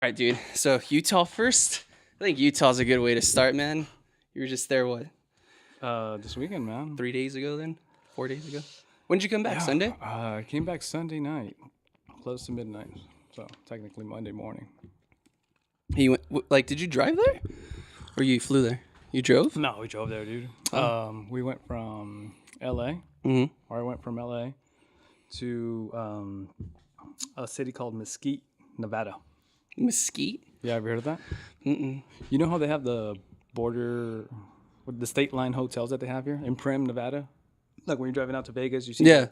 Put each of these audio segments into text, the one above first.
All right, dude. So Utah first. I think Utah's a good way to start, man. You were just there, what, This weekend, man. 3 days ago then? 4 days ago? When did you come back? Sunday? I came back Sunday night, close to midnight. So technically Monday morning. You went, like, did you drive there? Or you flew there? You drove? No, we drove there, dude. We went from LA, Mm-hmm. or I went from LA to a city called Mesquite, Nevada. Mesquite? Yeah, have you heard of that? Mm-mm. You know how they have the border, with the state line hotels that they have here in Primm, Nevada? Like when you're driving out to Vegas, you see Yeah.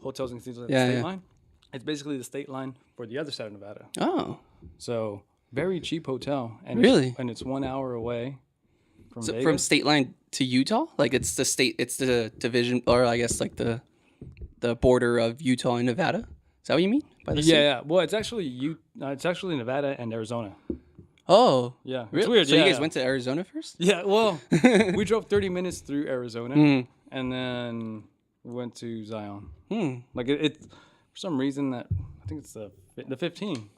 hotels and things like Yeah, the state yeah. line. It's basically the state line for the other side of Nevada. Oh. So very cheap hotel, and Really? it's 1 hour away from So Vegas. from state line to Utah? Like it's the state, it's the division, or I guess like the border of Utah and Nevada? Is that what you mean? By the yeah, state? yeah. Well, it's actually Nevada and Arizona. Oh. Yeah, it's Really? weird. So yeah, you guys yeah. went to Arizona first? Yeah, well, we drove 30 minutes through Arizona, Mm. and then we went to Zion. Hmm. Like it for some reason that I think it's the 15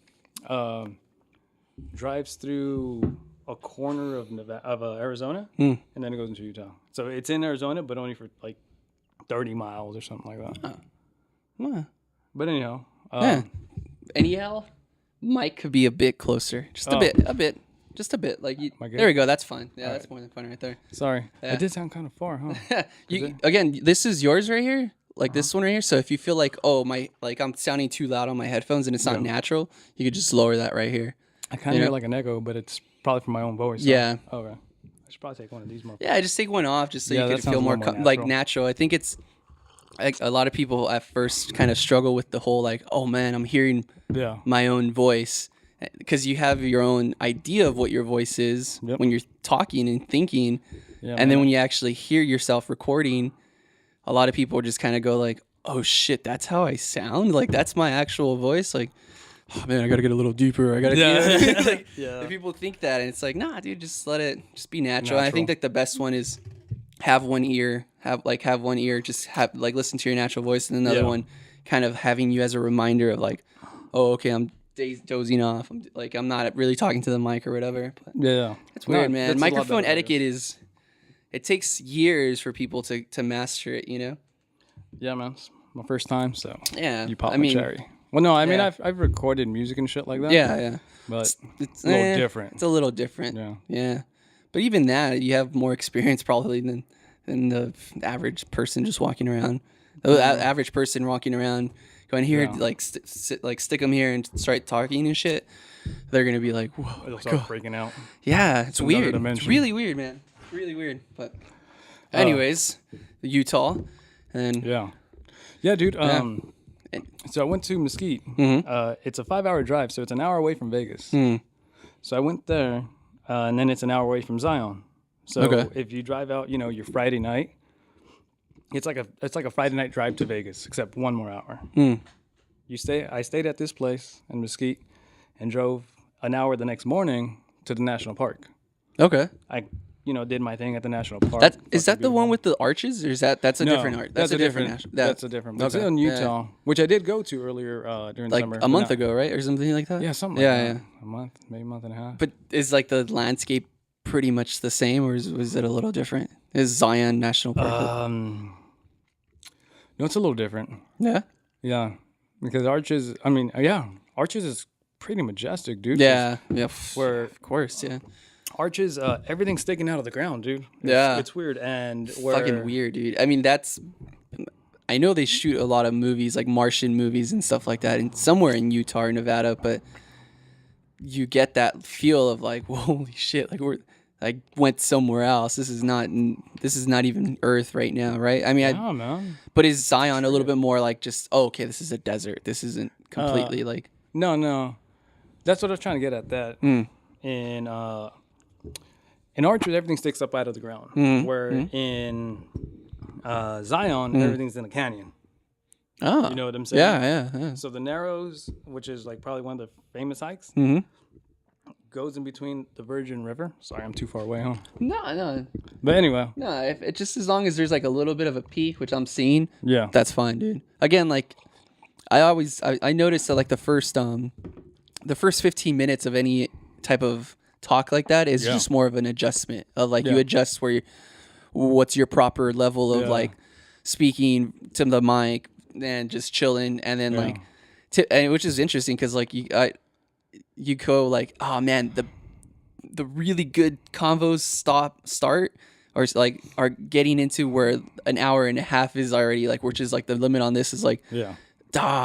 drives through a corner of Arizona, and then it goes into Utah. So it's in Arizona, but only for like 30 miles or something like that. Huh. But anyhow, Yeah. Anyhow, Mike could be a bit closer. Just a Oh. bit. Just a bit. Like you, Am I good? there we go. That's fine. Yeah, All that's more than fun right there. sorry, Yeah. it did sound kind of far, huh? Again, this is yours right here. Like this one right here. So if you feel like, oh my, like I'm sounding too loud on my headphones and it's not natural, you could just lower that right here. I kind of hear like an echo, but it's probably from my own voice. so- Yeah. Okay. I should probably take one of these more. Yeah, just take one off just so Yeah, you that could sounds feel a more, little more like natural. natural. I think it's like a lot of people at first kind of struggle with the whole like, oh man, I'm hearing Yeah. my own voice, because you have your own idea of what your voice is Yep. when you're talking and thinking, Yeah. and then man. when you actually hear yourself recording, a lot of people just kind of go like, oh shit, that's how I sound, like that's my actual voice, like, oh man, I gotta get a little deeper, I gotta Yeah. like, Yeah. the people think that, and it's like, nah dude, just let it just be natural. And I think like the best one is have one ear, just have like listen to your natural voice, and another Yeah. one kind of having you as a reminder of like, oh okay, I'm dozing off, I'm not really talking to the mic or whatever. But Yeah. it's weird, No, man. that's a lot Microphone better, I etiquette is, it takes years for people to master it, you know? Yeah, man. It's my first time, so Yeah. you pop I my mean, cherry. Well, no, I mean yeah. I've recorded music and shit like that. yeah, yeah. but It's a little different. It's a little different. Yeah. Yeah. But even that, you have more experience probably than the average person just walking around. The average person walking around, going here, Yeah. like stick them here and start talking and shit. They're gonna be like, whoa, It'll my start God. freaking out. Yeah, it's another weird. It's dimension. really weird, man. Really weird. But anyways, Utah, and Yeah. Yeah, dude. And- So I went to Mesquite. Mhm. It's a 5-hour drive, so it's an hour away from Vegas. Hmm. So I went there, and then it's an hour away from Zion. So Okay. if you drive out, your Friday night, it's like a Friday night drive to Vegas, except 1 more hour. Hmm. I stayed at this place in Mesquite, and drove an hour the next morning to the national park. okay. I did my thing at the national park. That is Fucking that the one beautiful. with the arches, or is that's a No, different art? That's a different. That's a different. It's Okay. in Yeah. Utah, which I did go to earlier during the Like summer. a but month not- ago, right, or something like that. Yeah, something. Yeah, like yeah. that. A month, maybe a month and a half. But is like the landscape pretty much the same, or was it a little different? Is Zion National Park? No, it's a little different. Yeah. Yeah, because Arches. I mean, yeah, Arches is pretty majestic, dude. Yeah. Yeah. Where Of course. Yeah. Arches, everything's sticking out of the ground, dude. Yeah. It's weird and where, Fucking weird, dude. I mean, I know they shoot a lot of movies, like Martian movies and stuff like that, and somewhere in Utah or Nevada, but you get that feel of like, holy shit, like I went somewhere else. This is not even Earth right now, right? I mean, Yeah, man. but is Zion a little bit more like just, oh, okay, this is a desert. This isn't completely like. No, that's what I was trying to get at. That in Arches, everything sticks up out of the ground, where in Zion, everything's in a canyon. Oh, You know what I'm saying? yeah. So the Narrows, which is like probably one of the famous hikes, goes in between the Virgin River. Sorry, I'm too far away, huh? No. But anyway, If it just as long as there's like a little bit of a peak, which I'm seeing, yeah. that's fine, dude. Again, like I noticed that like the first the first 15 minutes of any type of talk like that is just more of an adjustment of like you adjust what's your proper level of like speaking to the mic and just chilling, and then like and which is interesting because like you go like, oh man, the really good convos start or like are getting into where an hour and a half is already like, which is like the limit on this is like,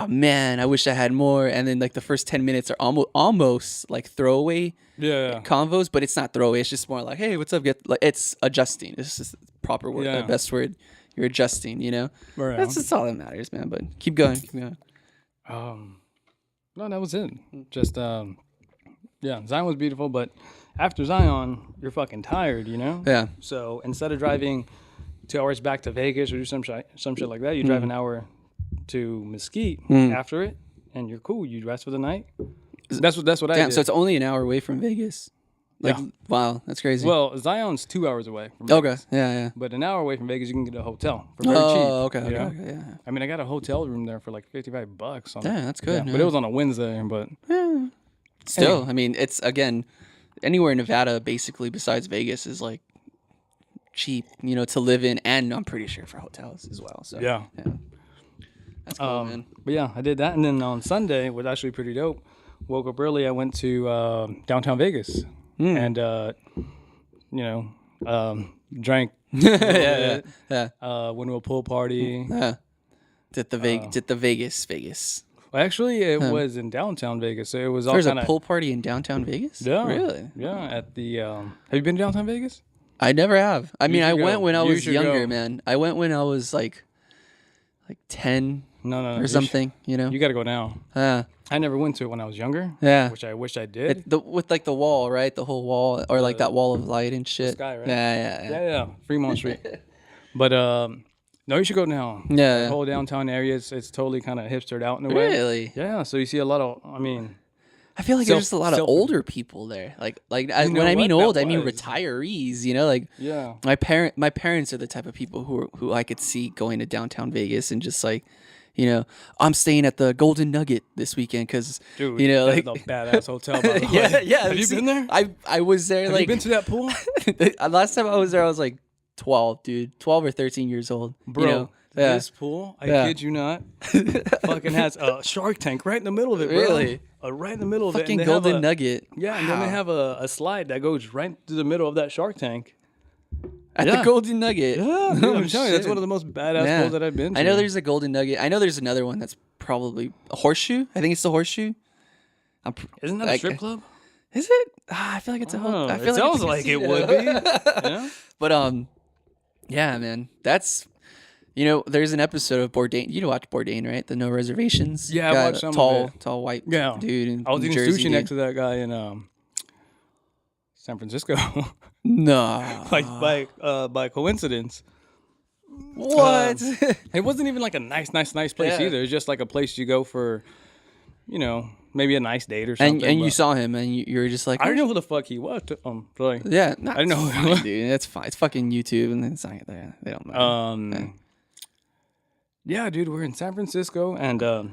man, I wish I had more. And then like the first 10 minutes are almost like throwaway convos, but it's not throwaway. It's just more like, hey, what's up? Like it's adjusting. It's just the proper word, the best word. You're adjusting, you know. Right. That's just all that matters, man. But keep going. No, that was it. Just Zion was beautiful, but after Zion, you're fucking tired, you know? Yeah. So instead of driving 2 hours back to Vegas or do some shit like that, you drive an hour to Mesquite after it, and you're cool. You rest for the night. That's what I did. So it's only an hour away from Vegas. Like, wow, that's crazy. Well, Zion's 2 hours away from Vegas. Okay, yeah. But an hour away from Vegas, you can get a hotel for very cheap. Okay, yeah. I mean, I got a hotel room there for like $55. Yeah, that's good. But it was on a Wednesday, but... Still, I mean, it's, again, anywhere in Nevada, basically, besides Vegas, is like cheap, you know, to live in, and I'm pretty sure for hotels as well. So yeah. That's cool, man. But yeah, I did that, and then on Sunday, was actually pretty dope. Woke up early, I went to downtown Vegas, and drank. Yeah. Went to a pool party. Did the Vegas. Well, actually, it was in downtown Vegas. So it was all There's kinda... a pool party in downtown Vegas? Yeah. Really? Yeah, at the... Have you been to downtown Vegas? I never have. I mean, I went when I was younger, go. man. I went when I was like 10 No. something, you know? You got to go now. I never went to it when I was younger. Yeah. Which I wish I did. With like the wall, right? The whole wall, or like that wall of light and shit. Sky, right? Yeah. Fremont Street. But no, you should go now. Yeah. The whole downtown area, it's totally kind of hipstered out in a way. Really? Yeah. So you see a lot of, I feel like there's just a lot of older people there. When I mean old, I mean retirees. You know, like my parents are the type of people who I could see going to downtown Vegas and just like, you know, I'm staying at the Golden Nugget this weekend because, you know, that's like a badass hotel. By the way. yeah. Have you been there? I was there. Have like, you been to that pool? Last time I was there, I was like 12, dude, 12 or 13 years old, bro. You know? This pool, I kid you not, fucking has a Shark Tank right in the middle of it, bro. Really? Right in the middle of it. Fucking Golden Nugget. Yeah, and then they have a slide that goes right through the middle of that Shark Tank. At the Golden Nugget. Yeah, dude, I'm telling you, that's one of the most badass pools that I've been to. I know there's a Golden Nugget. I know there's another one that's probably a Horseshoe. I think it's the Horseshoe. Isn't that a strip club? Is it? I feel like it's a whole. It sounds like it would be. Yeah. But yeah, man, that's. You know, there's an episode of Bourdain. You watch Bourdain, right? The No Reservations. Yeah, I watched some of it. Tall white dude. I was eating Jersey, sushi next to that guy in San Francisco. No, like by coincidence. What? It wasn't even like a nice place either. It's just like a place you go for, you know, maybe a nice date or something. And you saw him, and you were just like, I didn't know who the fuck he was. Like, yeah, I didn't know who he was. Dude. That's fine. It's fucking YouTube, and it's not there. They don't know. Yeah, dude, we're in San Francisco, and I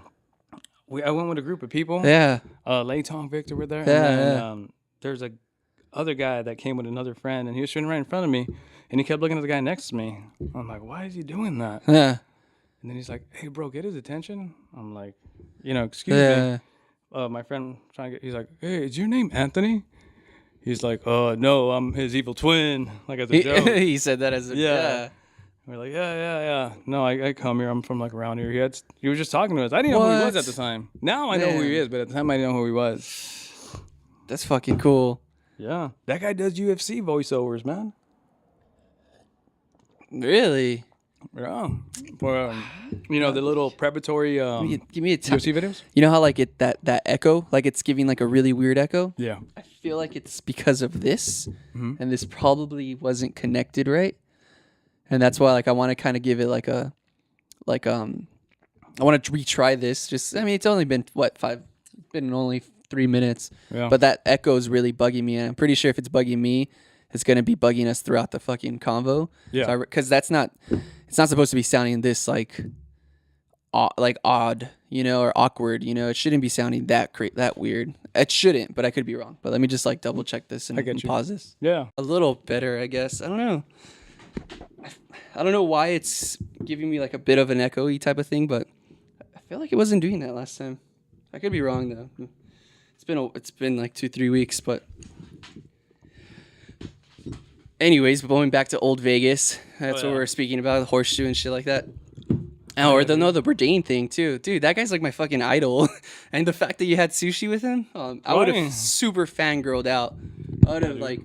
went with a group of people. Yeah. Lay Tong, Victor were there. Yeah, and then, there's a other guy that came with another friend, and he was sitting right in front of me, and he kept looking at the guy next to me. I'm like, why is he doing that? Yeah. And then he's like, hey, bro, get his attention. I'm like, excuse me. My friend he's like, hey, is your name Anthony? He's like, no, I'm his evil twin. Like as a joke. He said that as a yeah. We're like, yeah. No, I come here. I'm from like around here. He was just talking to us. I didn't know who he was at the time. Now I know who he is, but at the time I didn't know who he was. That's fucking cool. Yeah. That guy does UFC voiceovers, man. Really? Yeah. For, the little preparatory give me a time. UFC videos? You know how like that echo, like it's giving like a really weird echo? Yeah. I feel like it's because of this, and this probably wasn't connected right. And that's why, like, I want to kind of give it I want to retry this. It's only been only 3 minutes, but that echo is really bugging me. And I'm pretty sure if it's bugging me, it's going to be bugging us throughout the fucking convo. Yeah. Because it's not supposed to be sounding this like like odd, you know, or awkward. You know, it shouldn't be sounding that weird. It shouldn't, but I could be wrong. But let me just like double check this and, I get and you. pause this. Yeah. A little better, I guess. I don't know. I don't know why it's giving me like a bit of an echoey type of thing, but I feel like it wasn't doing that last time. I could be wrong though. It's been like 2-3 weeks, but anyways, going back to Old Vegas, that's what we're speaking about, the horseshoe and shit like that. Oh, or the Bourdain thing too, dude. That guy's like my fucking idol, and the fact that you had sushi with him, I would have super fangirled out. I would have like,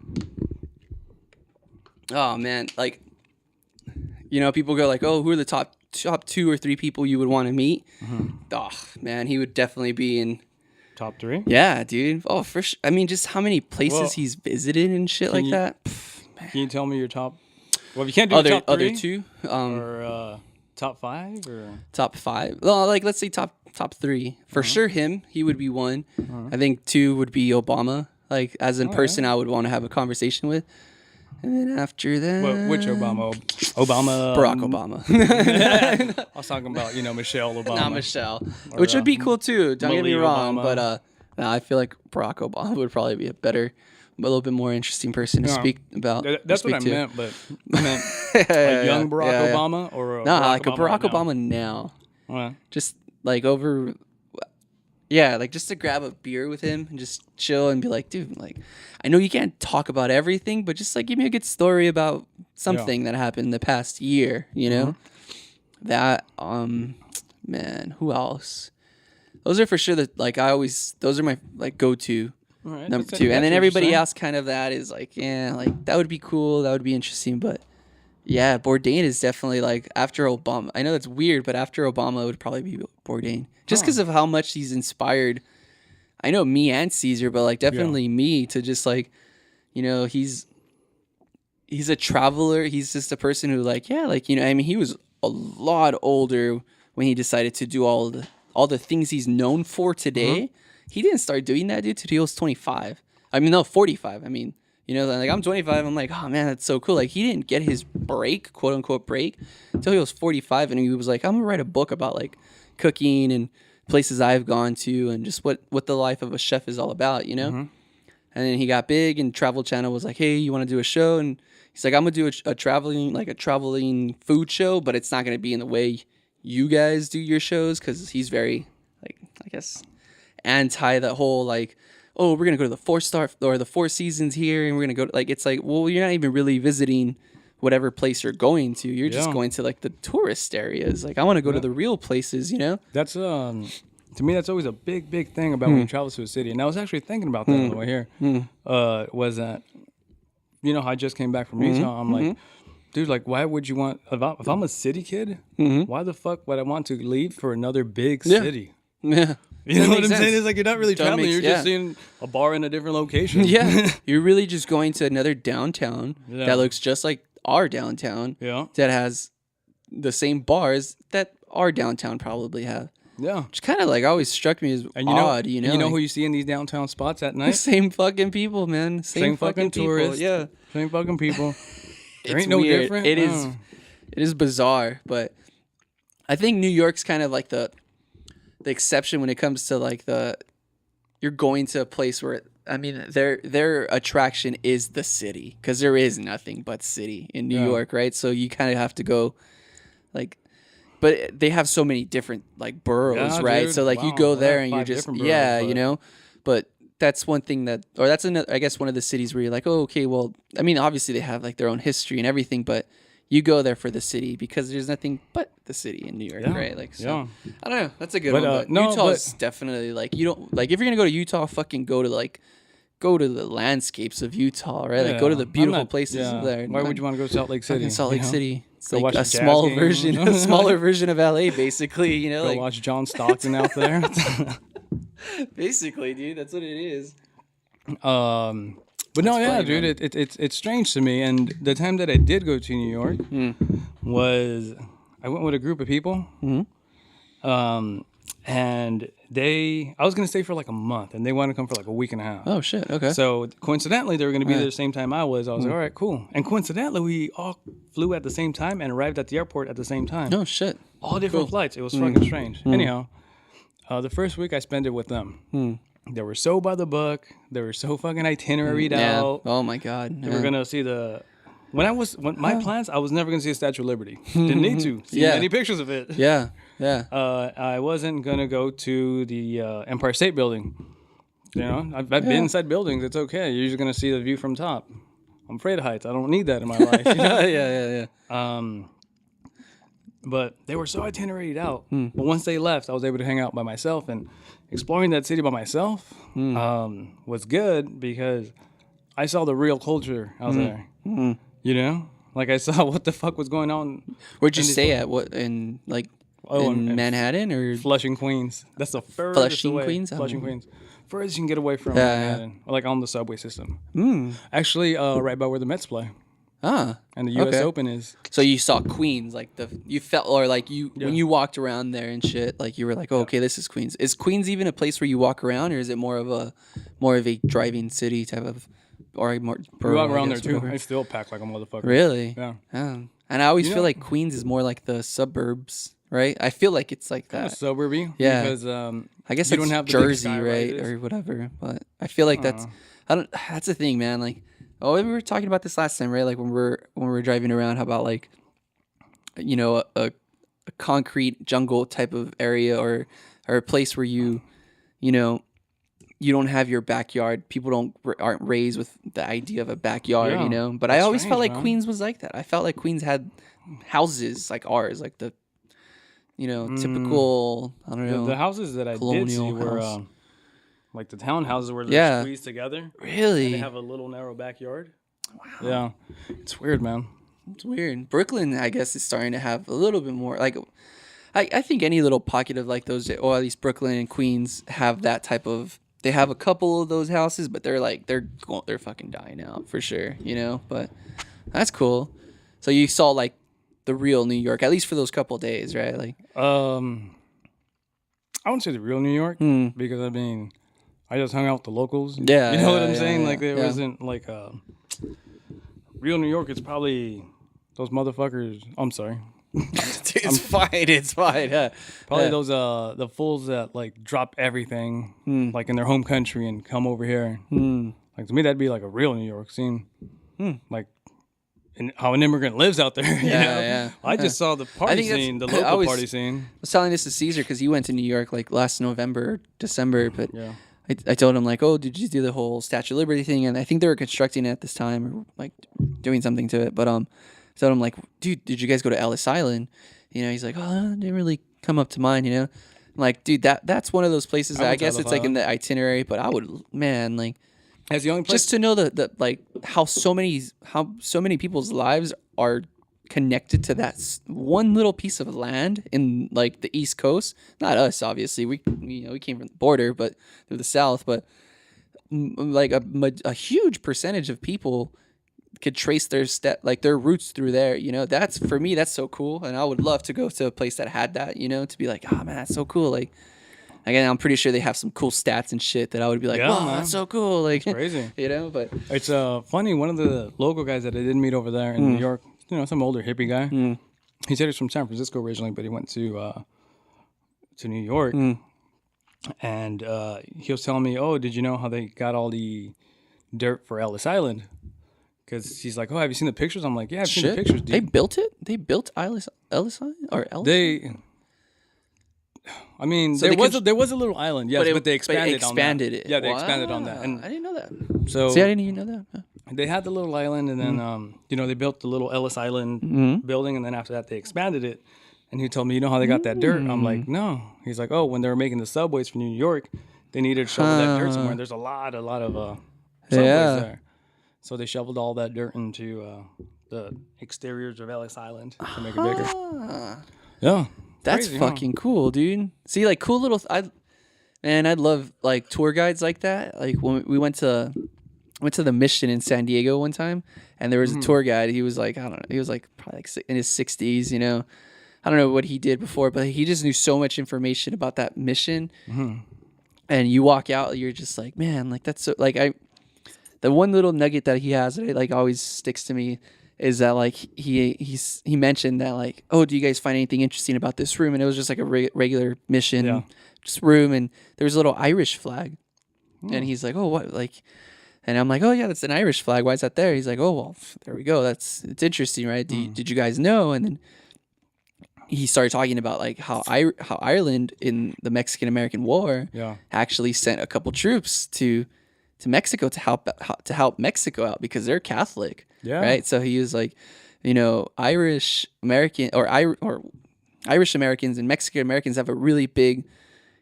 oh man, like, you know, people go like, oh, who are the top 2 or 3 people you would want to meet? Oh man, he would definitely be in top 3. Yeah, dude. Oh, for sure. I mean, just how many places he's visited and shit like that. Can you tell me your top? Well, if you can't do top 3, other 2, or top 5, or top 5. Well, like let's say top 3 for sure. He would be 1. I think 2 would be Obama. Like as a person, I would want to have a conversation with. And then after that, which Obama? Barack Obama. I was talking about Michelle Obama. Not Michelle, which would be cool too. Don't get me wrong, Obama. but I feel like Barack Obama would probably be a little bit more interesting person to speak about. That's what I meant, but I meant a young Barack Obama or a like Barack a Barack Obama Obama now. Well, Just like over. Yeah, like just to grab a beer with him and just chill and be like, dude, like, I know you can't talk about everything, but just like give me a good story about something that happened in the past year, you know? That, man, who else? Those are for sure those are my like go-to number 2. And then everybody else kind of that is like, yeah, like that would be cool. That would be interesting. But yeah, Bourdain is definitely like after Obama. I know that's weird, but after Obama, it would probably be Bourdain. Just because of how much he's inspired, I know me and Caesar, but like definitely me to just like, you know, he's a traveler. He's just a person who like, yeah, like, you know, I mean, he was a lot older when he decided to do all the things he's known for today. He didn't start doing that, dude, till he was 25. I mean, no, 45. I mean, you know, like I'm 25. I'm like, oh man, that's so cool. Like he didn't get his break, quote unquote break, until he was 45, and he was like, I'm gonna write a book about like cooking and places I've gone to and just what the life of a chef is all about, you know? And then he got big and Travel Channel was like, hey, you want to do a show? And he's like, I'm going to do a traveling food show, but it's not going to be in the way you guys do your shows. Cause he's very like, I guess, anti that whole like, oh, we're going to go to the 4-star or the 4 seasons here. And we're going to go to like, it's like, well, you're not even really visiting whatever place you're going to. You're just going to like the tourist areas. Like I want to go to the real places, you know? That's to me that's always a big thing about when you travel to a city. And I was actually thinking about that on the way here. Was that, you know, how I just came back from Utah. I'm like, dude, like why would you want, if I'm a city kid, why the fuck would I want to leave for another big city? Yeah. You know what I'm saying? It's like you're not really traveling. You're just seeing a bar in a different location. Yeah. You're really just going to another downtown that looks just like our downtown. Yeah. That has the same bars that our downtown probably have. Yeah. Which kind of like always struck me as odd, you know? You know like, who you see in these downtown spots at night? the same fucking people, man. Same fucking tourists. People. Yeah. Same fucking people. There It's ain't no weird. different. It is bizarre, but I think New York's kind of like the exception when it comes to like you're going to a place where I mean their attraction is the city because there is nothing but city in New York, right? So you kind of have to go like, but they have so many different like boroughs, right? Dude. So like you go there and you're just boroughs, you know, but that's one thing that's another, I guess, one of the cities where you're like, oh, okay, well, I mean, obviously they have like their own history and everything, but you go there for the city because there's nothing but the city in New York, right? Like, so I don't know. That's a good one. But Utah's definitely like, you don't like if you're gonna go to Utah, fucking go to the landscapes of Utah, right? Like go to the beautiful places there. Why would you want to go to Salt Lake City? Salt Lake City. It's go like a smaller version of LA, basically. You know, go like watch John Stockton out there. Basically, dude, that's what it is. But no, funny, dude, it's strange to me. And the time that I did go to New York was I went with a group of people. and I was gonna stay for like a month, and they wanted to come for like a week and a half. Oh shit. Okay. So coincidentally, they were gonna be there the same time I was. I was like, all right, cool. And coincidentally, we all flew at the same time and arrived at the airport at the same time. Oh shit. All different flights. It was fucking strange. Anyhow, the first week I spent it with them. They were so by the book. They were so fucking itineraried out. Oh my god. They were gonna see when my plans, I was never gonna see the Statue of Liberty. Didn't need to see any pictures of it. Yeah. Yeah. I wasn't gonna go to the Empire State Building. You know, I've been inside buildings. It's okay. You're just gonna see the view from top. I'm afraid of heights. I don't need that in my life. You know? Yeah. But they were so itineraried out. But once they left, I was able to hang out by myself, and exploring that city by myself was good because I saw the real culture out there. You know, like I saw what the fuck was going on. Where'd you stay at? What in like in Manhattan or Flushing, Queens? That's the furthest Flushing, away. Queens? Flushing, Queens. Furthest you can get away from Manhattan, or like on the subway system. Actually, right by where the Mets play. And the U.S. Open is. So you saw Queens, like you felt, or like when you walked around there and shit, like you were like, oh, okay, this is Queens. Is Queens even a place where you walk around, or is it more of a driving city type of, or more? We walk around there too. I still pack like a motherfucker. Really? Yeah. And I always feel like Queens is more like the suburbs, right? I feel like it's like that. Suburby. Yeah. Because I guess you it's don't have the Jersey, big right, skyrises. or whatever. But I feel like that's the thing, man. Like, we were talking about this last time, right? Like when we're driving around, how about like, you know, a concrete jungle type of area, or a place where you know, you don't have your backyard. People aren't raised with the idea of a backyard, you know. But I always felt like Queens was like that. I felt like Queens had houses like ours, like the, you know, typical. I don't know. The houses that I did see were like the townhouses where they're squeezed together. Really? And they have a little narrow backyard. Wow. Yeah, it's weird, man. It's weird. Brooklyn, I guess, is starting to have a little bit more. Like, I think any little pocket of like those, or at least Brooklyn and Queens have that type of. They have a couple of those houses, but they're fucking dying out for sure, you know. But that's cool. So you saw like the real New York, at least for those couple of days, right? Like, I wouldn't say the real New York because I mean, I just hung out with the locals. Yeah, you know what I'm saying. Yeah, like there wasn't like real New York. It's probably those motherfuckers. I'm sorry. It's fine. It's fine. Yeah. Probably those the fools that like drop everything like in their home country and come over here. Like to me, that'd be like a real New York scene. Like how an immigrant lives out there. You know? Yeah. I just saw the party scene, the local party scene. I was telling this to Caesar because he went to New York like last November, December, but I told him like, oh, did you do the whole Statue of Liberty thing? And I think they were constructing it at this time, or like doing something to it. But I told him like, dude, did you guys go to Ellis Island? You know, he's like, oh, didn't really come up to mind. You know, I'm like, dude, that's one of those places that I guess it's like in the itinerary, but I would, man, like. As the only place just to know the like how so many people's lives are connected to that one little piece of land in like the East Coast. Not us, obviously. We came from the border, but through the South. But like a huge percentage of people could trace their roots through there. You know, that's for me. That's so cool, and I would love to go to a place that had that. You know, to be like, oh man, that's so cool. Like. Again, I'm pretty sure they have some cool stats and shit that I would be like, wow, that's so cool. Like, it's crazy. You know, but it's funny. One of the local guys that I did meet over there in New York, you know, some older hippie guy. He said he's from San Francisco originally, but he went to New York. And he was telling me, oh, did you know how they got all the dirt for Ellis Island? Because he's like, oh, have you seen the pictures? I'm like, yeah, I've seen the pictures, dude. They built it? They built Ellis Island? Or Ellis? I mean, there was a little island, yes, but they expanded on that. It. Yeah, they expanded on that. And I didn't know that. So see, I didn't even know that. They had the little island, and then you know, they built the little Ellis Island building, and then after that they expanded it. And he told me, you know how they got that dirt? I'm like, no. He's like, oh, when they were making the subways for New York, they needed to shovel that dirt somewhere. And there's a lot of subways there. So they shoveled all that dirt into the exteriors of Ellis Island to make it bigger. Yeah. That's crazy, fucking cool, dude. See, like cool little. I'd love like tour guides like that. Like when we went to the Mission in San Diego one time, and there was a tour guide. He was like, I don't know, he was like probably like in his 60s, you know. I don't know what he did before, but he just knew so much information about that mission. And you walk out, you're just like, man, like that's so, like the one little nugget that he has that like always sticks to me is that like he mentioned that like, oh, do you guys find anything interesting about this room? And it was just like a regular mission, just room, and there was a little Irish flag, and he's like, oh, what, like, and I'm like, oh yeah, that's an Irish flag. Why is that there? He's like, oh well, there we go. It's interesting, right? Did you guys know? And then he started talking about like how Ireland in the Mexican American War actually sent a couple troops to Mexico to help Mexico out because they're Catholic, right? So he was like, you know, Irish American or Irish Americans and Mexican Americans have a really big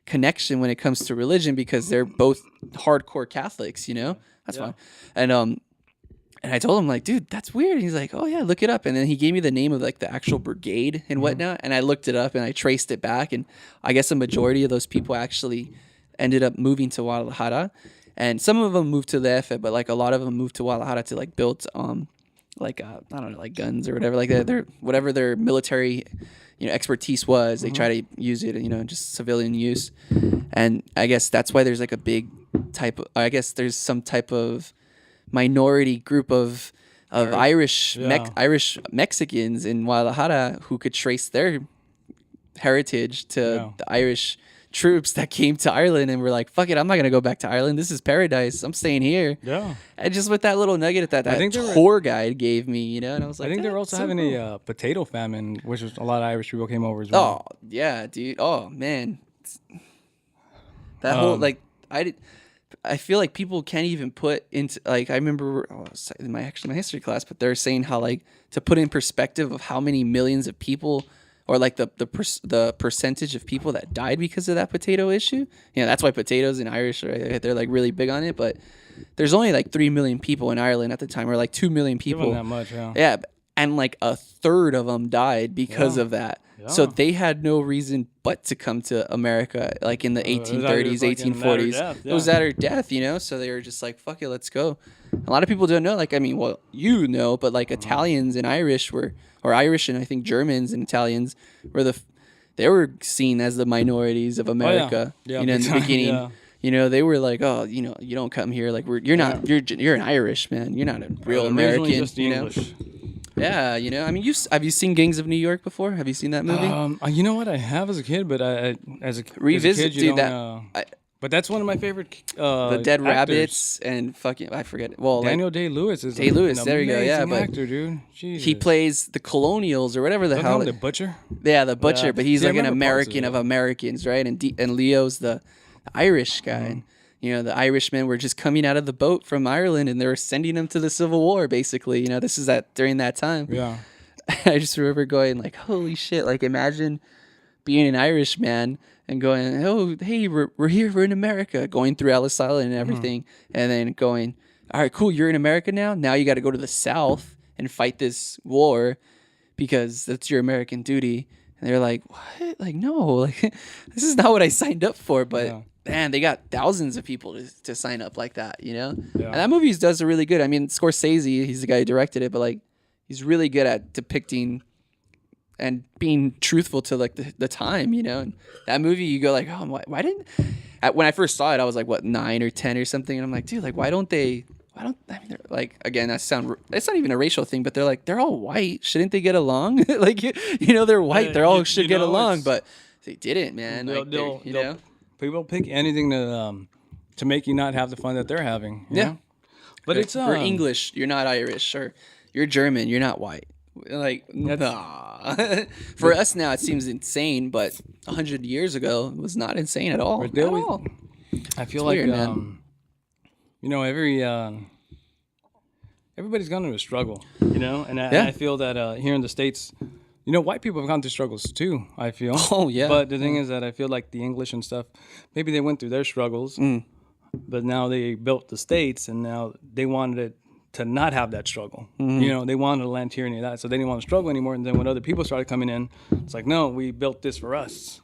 connection when it comes to religion because they're both hardcore Catholics, you know. That's fine. And I told him, like, dude, that's weird. And he's like, oh, yeah, look it up. And then he gave me the name of, like, the actual brigade and whatnot. And I looked it up and I traced it back. And I guess a majority of those people actually ended up moving to Guadalajara. And some of them moved to the DF, but, like, a lot of them moved to Guadalajara to, like, build, like, I don't know, like, guns or whatever. Like, whatever their military, you know, expertise was, they try to use it, you know, just civilian use. And I guess that's why there's, like, a big type of, I guess there's some type of minority group of Irish Mexicans in Guadalajara who could trace their heritage to the Irish troops that came to Ireland and were like, fuck it, I'm not gonna go back to Ireland. This is paradise. I'm staying here. Yeah. And just with that little nugget that tour guide gave me, you know, and I was like, I think they were also having a potato famine, which was a lot of Irish people came over as well. Oh yeah, dude. Oh man, that whole like I feel like people can't even put into, like, I remember in my history class, but they're saying how, like, to put in perspective of how many millions of people, or like the percentage of people that died because of that potato issue. You know, that's why potatoes in Irish, right, they're like really big on it. But there's only like 3 million people in Ireland at the time, or like 2 million people. Even that much, yeah. Yeah, and like a third of them died because of that. Yeah. So they had no reason but to come to America, like in the 1830s, 1840s. It was that or death, you know? So they were just like, fuck it, let's go. A lot of people don't know. Like, I mean, well, you know, but like Italians and Irish were, or Irish and I think Germans and Italians were they were seen as the minorities of America, you know, in the beginning. Yeah. You know, they were like, oh, you know, you don't come here. Like, you're not, you're an Irish, man. You're not a real American, just you know? English. Yeah, you know, I mean, have you seen Gangs of New York before? Have you seen that movie? You know what, I have as a kid, but as a revisit, kid, you don't. But that's one of my favorite. The Dead actors. Rabbits and fucking I forget. Well, Daniel Day-Lewis is Day-Lewis. There you go. Yeah, but actor, dude. Jesus. He plays the Colonials or whatever the hell. The butcher. Yeah, the butcher. Yeah. But he's like an American of Americans, right? And Leo's the Irish guy. Mm-hmm. You know, the Irishmen were just coming out of the boat from Ireland, and they were sending them to the Civil War. Basically, you know, this is during that time. Yeah. I just remember going like, holy shit! Like, imagine being an Irishman and going, oh, hey, we're here, we're in America, going through Ellis Island and everything, and then going, all right, cool, you're in America now. Now you got to go to the South and fight this war because that's your American duty. And they're like, what? Like, no, like this is not what I signed up for. But man, they got thousands of people to sign up like that, you know. Yeah. And that movie does really good. I mean, Scorsese, he's the guy who directed it, but like he's really good at depicting and being truthful to like the time, you know. And that movie, you go like, oh, why didn't? When I first saw it, I was like, what, 9 or 10 or something, and I'm like, dude, like, why don't? I mean, they're like, again, it's not even a racial thing, but they're like, they're all white. Shouldn't they get along? Like, you know, they're white. They're all should get along, but they didn't, man. You know, people pick anything to make you not have the fun that they're having. You know? But it's you're English, you're not Irish, or you're German, you're not white. Like, nah. For us now, it seems insane, but 100 years ago, it was not insane at all. I feel like, you know, everybody's gone through a struggle, you know, and I feel that here in the States, you know, white people have gone through struggles too, I feel. Oh, yeah. But the thing is that I feel like the English and stuff, maybe they went through their struggles, but now they built the States, and now they wanted it to not have that struggle. You know, they wanted to land tyranny of that, so they didn't want to struggle anymore. And then when other people started coming in, it's like, no, we built this for us.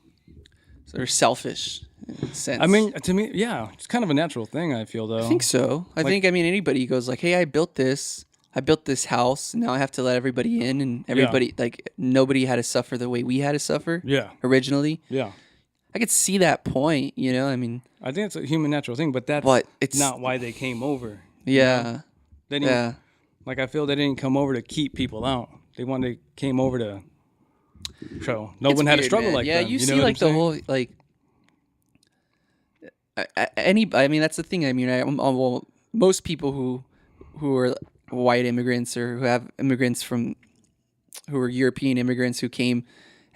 So they're selfish in a sense. I mean, to me, yeah, it's kind of a natural thing, I feel, though. I think so. I mean, anybody goes like, hey, I built this. I built this house. Now I have to let everybody in, and everybody like nobody had to suffer the way we had to suffer. Yeah. Originally. Yeah. I could see that point. You know, I mean, I think it's a human natural thing, but that's it's not why they came over. Yeah. They didn't, Like I feel they didn't come over to keep people out. They came over to show no one had a struggle like that. Yeah, you see like the whole like I mean that's the thing. I mean, well, most people who are white immigrants or who have immigrants who are European immigrants who came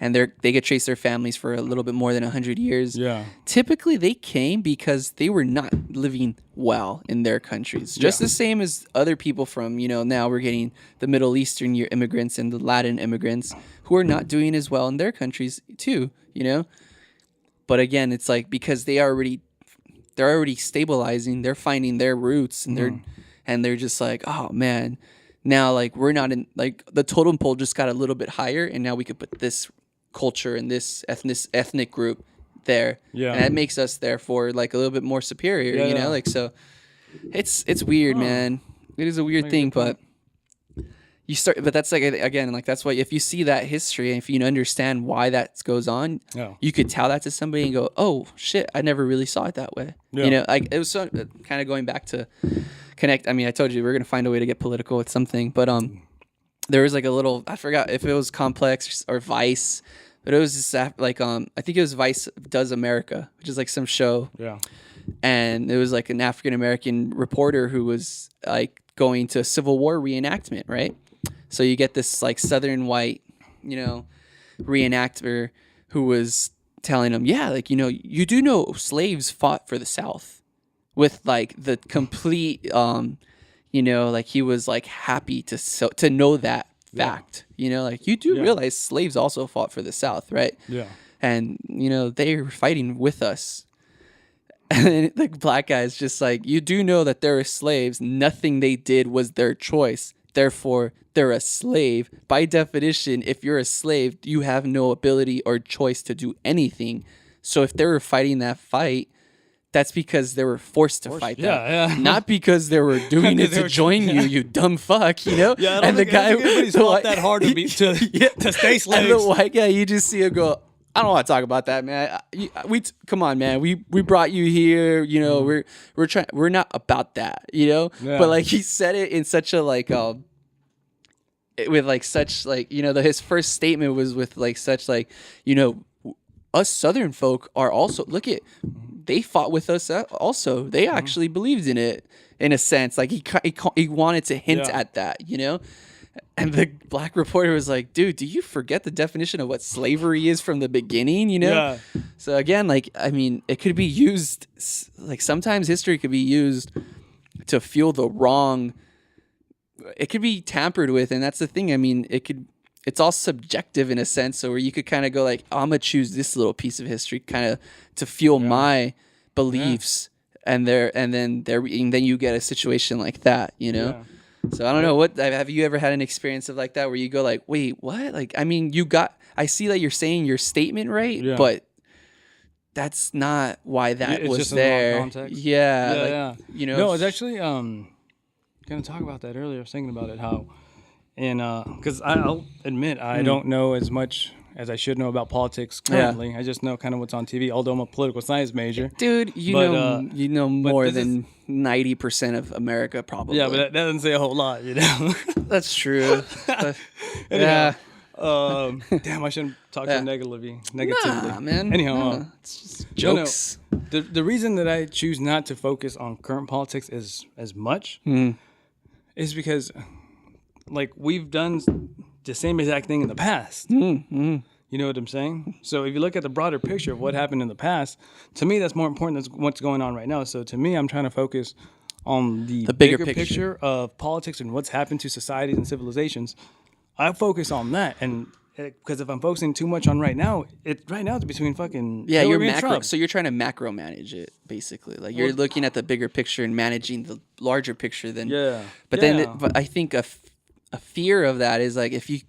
and they get trace their families for a little bit more than 100 years. Yeah. Typically they came because they were not living well in their countries. Just the same as other people from, now we're getting the Middle Eastern immigrants and the Latin immigrants who are not doing as well in their countries too, But again, it's like because they're already stabilizing, they're finding their roots and they're just like, oh man, now like we're not in like the totem pole just got a little bit higher and now we could put this culture and this ethnic group there. Yeah. And that makes us therefore like a little bit more superior, like so it's weird, man. It is a weird thing, but but that's like, again, like that's why if you see that history and if you understand why that goes on, you could tell that to somebody and go, oh shit, I never really saw it that way. Yeah. Like it was so kind of going back to connect. I mean, I told you we're going to find a way to get political with something, but there was like a little, I forgot if it was Complex or Vice, but it was just like, I think it was Vice Does America, which is like some show. Yeah. And it was like an African-American reporter who was like going to a Civil War reenactment, right? So you get this like Southern white, reenactor who was telling him, yeah, like, you do know slaves fought for the South with like the complete, like he was like happy to know that fact, like you do realize slaves also fought for the South, right? Yeah. And, they were fighting with us. And the black guy is just like, you do know that there are slaves. Nothing they did was their choice. Therefore, they're a slave. By definition, if you're a slave, you have no ability or choice to do anything. So if they were fighting that fight, that's because they were forced to fight that. Yeah. Not because they were doing it to join you, you dumb fuck, Yeah, and the guy anybody's fought that hard to stay slaves. And the white guy, you just see him go, I don't want to talk about that, man. Come on, man. We brought you here. We're not about that, Yeah. But like he said it in such a like with like such like his first statement was with like such like us Southern folk are also they fought with us also. They actually believed in it in a sense. Like he wanted to hint at that, And the black reporter was like, dude, do you forget the definition of what slavery is from the beginning, Yeah. So again, like, I mean, it could be used, like sometimes history could be used to fuel the wrong, it could be tampered with. And that's the thing. I mean, it's all subjective in a sense. So where you could kind of go like, I'm going to choose this little piece of history kind of to fuel my beliefs. And then you get a situation like that, Yeah. So I don't know, have you ever had an experience of like that where you go like, wait, what? Like, I mean, I see that you're saying your statement right, but that's not why that was just there. In the wrong context. Yeah. No, it's actually, gonna talk about that earlier. I was thinking about it, how, and because I'll admit I don't know as much as I should know about politics currently. I just know kind of what's on TV, although I'm a political science major. Dude, you know more than 90% of America probably. Yeah, but that doesn't say a whole lot, That's true. Anyhow, damn, I shouldn't talk so negatively. Nah, man. Anyhow, it's just jokes. The reason that I choose not to focus on current politics as much is because, like, we've done the same exact thing in the past. You know what I'm saying? So if you look at the broader picture of what happened in the past, to me, that's more important than what's going on right now. So to me, I'm trying to focus on the bigger picture of politics and what's happened to societies and civilizations. I focus on that. And because if I'm focusing too much on right now it's between fucking... Yeah, you're macro. So you're trying to macro manage it, basically. Like you're looking at the bigger picture and managing the larger picture than... Yeah. But but I think a fear of that is like if you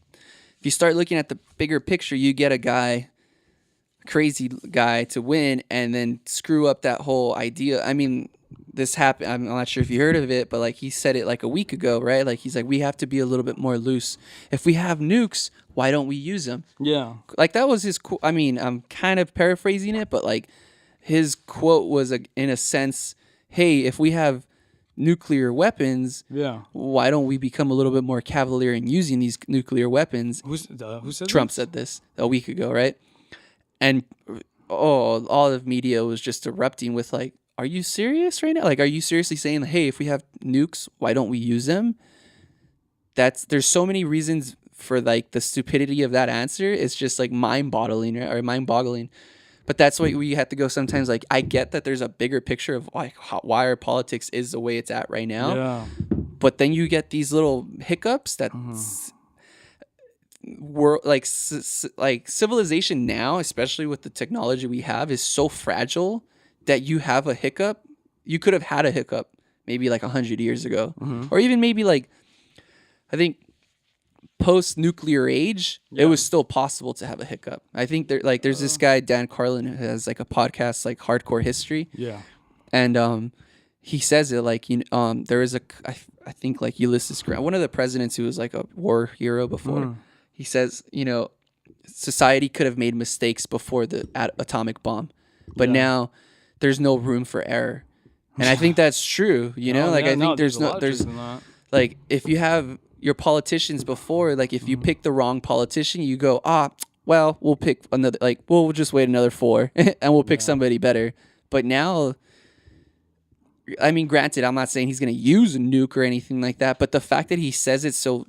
start looking at the bigger picture, you get a crazy guy to win and then screw up that whole idea. I mean, this happened. I'm not sure if you heard of it, but like he said it like a week ago, right? Like he's like, we have to be a little bit more loose. If we have nukes, why don't we use them? Yeah. Like that was his. I mean, I'm kind of paraphrasing it, but like his quote was in a sense, hey, if we have nuclear weapons, Yeah. why don't we become a little bit more cavalier in using these nuclear weapons? Who said Trump this? said this a week ago, right? And all of media was just erupting with like, are you serious right now? Like, are you seriously saying, hey, if we have nukes, why don't we use them? There's so many reasons for like the stupidity of that answer. It's just like mind-boggling. But that's why we have to go sometimes. Like, I get that there's a bigger picture of like why our politics is the way it's at right now. Yeah. But then you get these little hiccups that were like like civilization now, especially with the technology we have, is so fragile that you have a hiccup. You could have had a hiccup maybe like 100 years ago, or even maybe like, I think post-nuclear age, it was still possible to have a hiccup. I think there's this guy Dan Carlin who has like a podcast like Hardcore History, Yeah. and he says it like, there is I think like Ulysses Grant, one of the presidents who was like a war hero before. He says, society could have made mistakes before the atomic bomb, but now there's no room for error. And I think that's true, I think there's like, if you have your politicians before, like if you pick the wrong politician, you go, well, we'll pick another, like we'll just wait another 4 and we'll pick somebody better. But now, I mean, granted, I'm not saying he's going to use a nuke or anything like that, but the fact that he says it so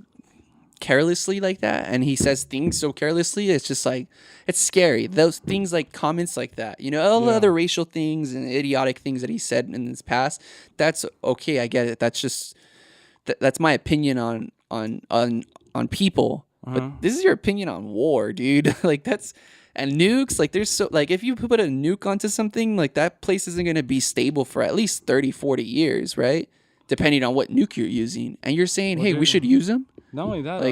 carelessly like that, and he says things so carelessly, it's just like, it's scary. Those things, like comments like that, all the other racial things and idiotic things that he said in his past, that's okay, I get it. That's just that's my opinion on people. But this is your opinion on war, dude. Like and nukes, like there's if you put a nuke onto something, like that place isn't going to be stable for at least 30-40 years, right? Depending on what nuke you're using. And you're saying, hey, we should use them? Not only that,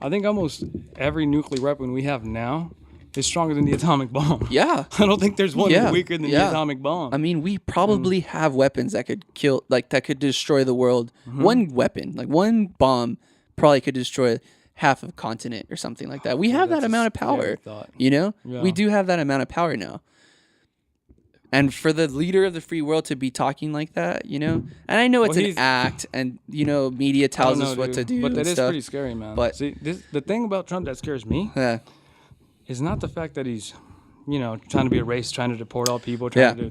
I think almost every nuclear weapon we have now is stronger than the atomic bomb. Yeah. I don't think there's one weaker than the atomic bomb. I mean, we probably have weapons that could kill, like that could destroy the world. One weapon, like one bomb, probably could destroy half of a continent or something like that. We have that amount of power. Yeah. We do have that amount of power now. And for the leader of the free world to be talking like that, and I know it's an act, and media tells us what to do, but that is stuff. pretty scary, man. But see, the thing about Trump that scares me is not the fact that he's, trying to be a racist, trying to deport all people, trying to,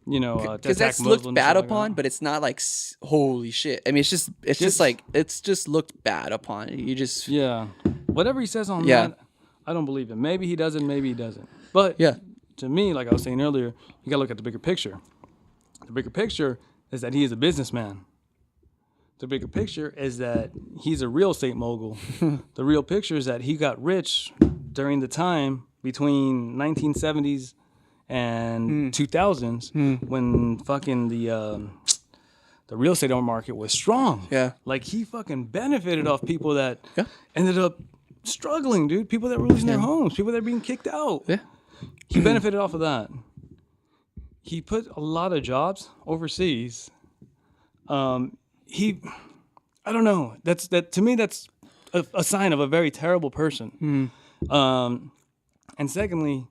because that's looked bad upon, but it's not like holy shit. I mean, it's just looked bad upon. You just whatever he says on that, I don't believe him. Maybe he doesn't, maybe he doesn't. But to me, like I was saying earlier, you gotta look at the bigger picture. The bigger picture is that he is a businessman. The bigger picture is that he's a real estate mogul. The real picture is that he got rich during the time between 1970s and 2000s when fucking the real estate market was strong. Yeah. Like he fucking benefited off people that ended up struggling, dude. People that were losing their homes, people that were being kicked out. Yeah. He benefited off of that. He put a lot of jobs overseas. I don't know. That to me, that's a sign of a very terrible person. And secondly,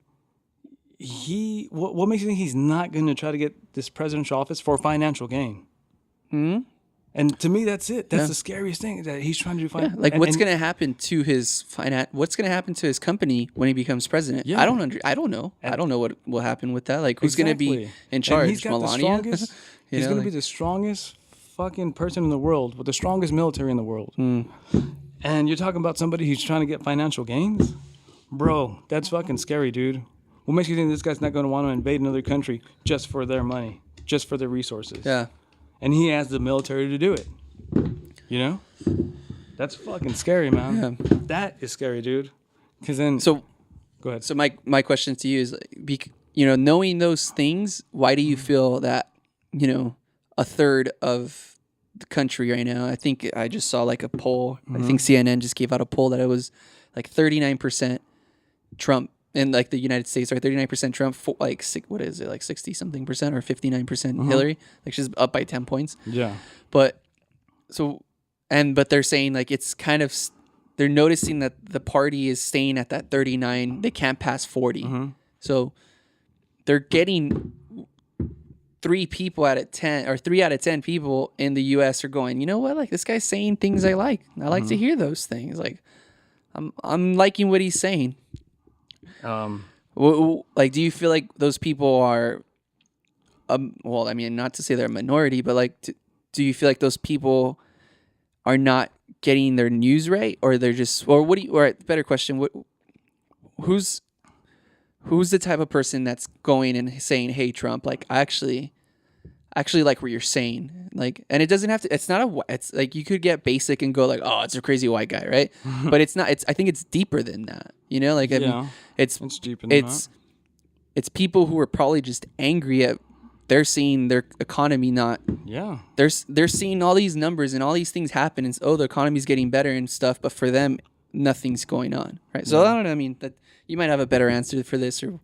what makes you think he's not going to try to get this presidential office for financial gain? And to me, that's it. That's the scariest thing, that he's trying to do. Like, what's going to happen to his What's going to happen to his company when he becomes president? I don't know. I don't know what will happen with that. Like, who's going to be in charge? And he's got Melania? the strongest. He's going to be the strongest fucking person in the world with the strongest military in the world. And you're talking about somebody who's trying to get financial gains, bro. That's fucking scary, dude. What makes you think this guy's not going to want to invade another country just for their money, just for their resources? Yeah. And he has the military to do it. That's fucking scary, man. Yeah. That is scary, dude. Because then, So, go ahead. So my question to you is, knowing those things, why do you feel that a third of the country right now? I think I just saw like a poll. I think CNN just gave out a poll that it was like 39% Trump in like the United States, right? 39% Trump, like what is it, like 60 something percent or 59% Hillary? Like she's up by 10 points. Yeah. But but they're saying like it's kind of they're noticing that the party is staying at that 39. They can't pass 40. So they're getting 3 people out of 10 or 3 out of 10 people in the US are going, you know what? Like this guy's saying things I like. I like to hear those things. Like I'm liking what he's saying. Like, do you feel like those people are, well, I mean, not to say they're a minority, but like, do you feel like those people are not getting their news right, or they're just, or what do you, or better question, who's the type of person that's going and saying, hey, Trump, like, I actually like what you're saying, like, and it doesn't have to, it's like, you could get basic and go like, oh, it's a crazy white guy, right? But it's not, I think it's deeper than that, you know, like, I mean, it's deeper than that. It's people who are probably just angry at, they're seeing their economy not, they're seeing all these numbers and all these things happen, and the economy's getting better and stuff, but for them, nothing's going on, right? So I don't know, I mean, that you might have a better answer for this, or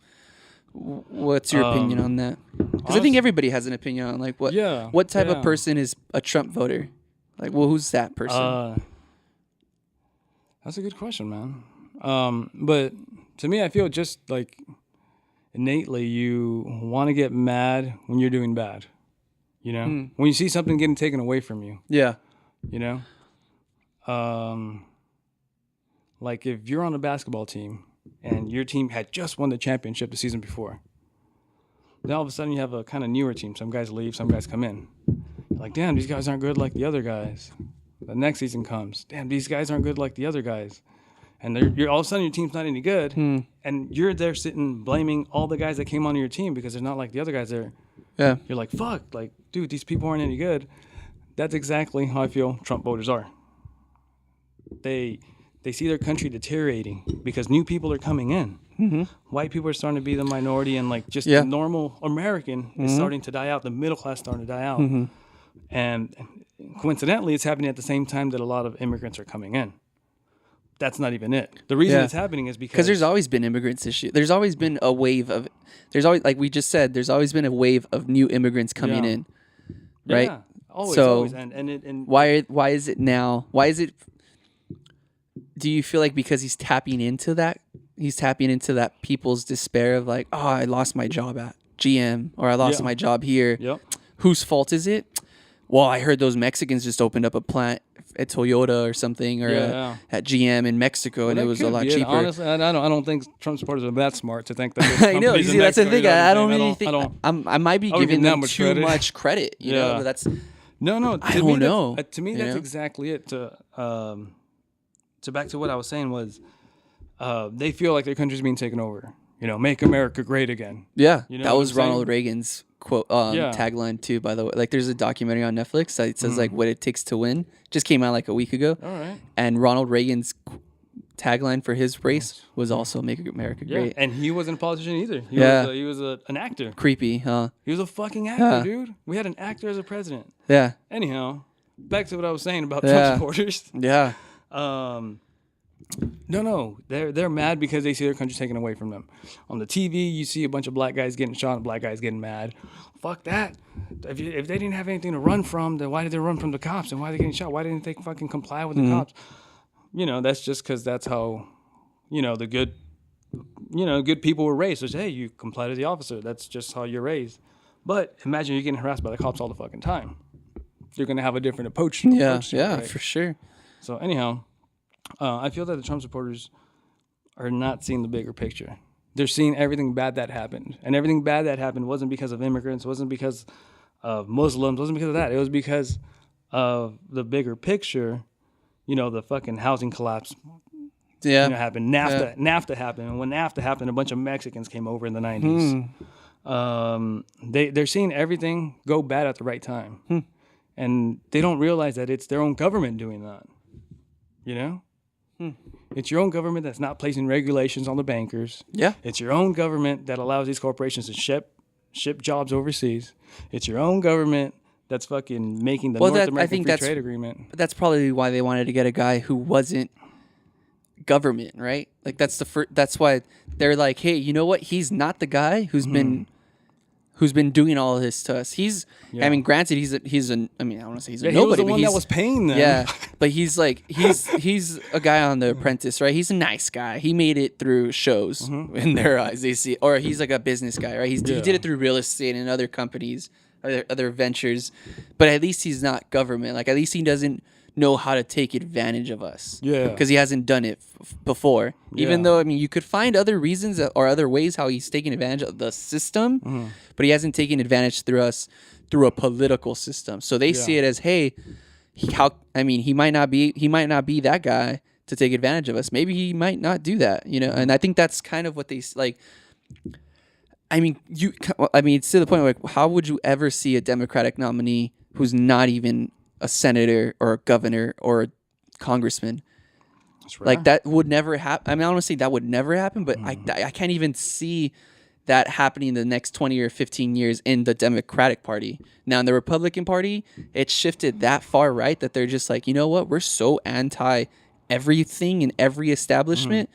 what's your opinion on that? Because I think everybody has an opinion on like what type of person is a Trump voter. Like, well, who's that person? That's a good question, man. But to me, I feel just like innately you want to get mad when you're doing bad. You know, when you see something getting taken away from you. Yeah. You know, like if you're on a basketball team and your team had just won the championship the season before, then all of a sudden you have a kind of newer team. Some guys leave, some guys come in. You're like, damn, these guys aren't good like the other guys. The next season comes, damn, these guys aren't good like the other guys. And you're all of a sudden your team's not any good, and you're there sitting blaming all the guys that came onto your team because they're not like the other guys there. Yeah, you're like, fuck, like, dude, these people aren't any good. That's exactly how I feel Trump voters are. They see their country deteriorating because new people are coming in. White people are starting to be the minority, and like just the normal American is starting to die out. The middle class starting to die out, and coincidentally, it's happening at the same time that a lot of immigrants are coming in. That's not even it. The reason it's happening is because there's always been immigrants issue. There's always been a wave of, like we just said, there's always been a wave of new immigrants coming in, right? Yeah, always. And why is it now? Why is it? Do you feel like because he's tapping into that? He's tapping into that people's despair of like, oh, I lost my job at GM, or I lost my job here. Yep. Whose fault is it? Well, I heard those Mexicans just opened up a plant at Toyota or something, or at GM in Mexico, and it was a lot cheaper. Honestly, I don't think Trump supporters are that smart to think that. I know. You see, that's the thing. I don't really think. I might be giving them too much credit. You know, but that's no. I don't know. To me, that's exactly it. To back to what I was saying was, they feel like their country's being taken over. You know, make America great again. Yeah, you know that was Ronald Reagan's quote tagline too, by the way. Like, there's a documentary on Netflix that says like what it takes to win. Just came out like a week ago. All right. And Ronald Reagan's tagline for his race was also "Make America Great." And he wasn't a politician either. He was an actor. Creepy, huh? He was a fucking actor, dude. We had an actor as a president. Yeah. Anyhow, back to what I was saying about Trump supporters. Yeah. No, they're mad because they see their country taken away from them. On the TV, you see a bunch of black guys getting shot and black guys getting mad. Fuck that. If they didn't have anything to run from, then why did they run from the cops? And why are they getting shot? Why didn't they fucking comply with the cops? You know, that's just because that's how, the good people were raised. So, hey, you comply to the officer. That's just how you're raised. But imagine you're getting harassed by the cops all the fucking time. You're going to have a different approach. For sure. So anyhow, I feel that the Trump supporters are not seeing the bigger picture. They're seeing everything bad that happened. And everything bad that happened wasn't because of immigrants, wasn't because of Muslims, wasn't because of that. It was because of the bigger picture, the fucking housing collapse happened. NAFTA happened. And when NAFTA happened, a bunch of Mexicans came over in the 90s. They're seeing everything go bad at the right time. And they don't realize that it's their own government doing that. It's your own government that's not placing regulations on the bankers. Yeah. It's your own government that allows these corporations to ship jobs overseas. It's your own government that's fucking making the North American Free Trade Agreement. That's probably why they wanted to get a guy who wasn't government, right? Like that's that's why they're like, hey, you know what? He's not the guy who's been doing all of this to us. I mean, granted, I mean, I don't want to say he's a Yeah, he nobody, was the but one that was paying them. yeah, but he's a guy on The Apprentice, right? He's a nice guy. He made it through shows in their eyes. They see, or he's like a business guy, right? He did it through real estate and other companies, other ventures, but at least he's not government. Like at least he doesn't know how to take advantage of us. Yeah. Because he hasn't done it before. Even though, I mean, you could find other reasons or other ways how he's taking advantage of the system, but he hasn't taken advantage through a political system. So they see it as, hey, he might not be that guy to take advantage of us. Maybe he might not do that, you know? And I think that's kind of what they like. I mean, it's to the point where, like, how would you ever see a Democratic nominee who's not even a senator or a governor or a congressman? Like that would never happen. I mean, I don't want to say that would never happen, but I can't even see that happening in the next 20 or 15 years in the Democratic Party. Now in the Republican Party, it's shifted that far right that they're just like, you know what? We're so anti everything and every establishment,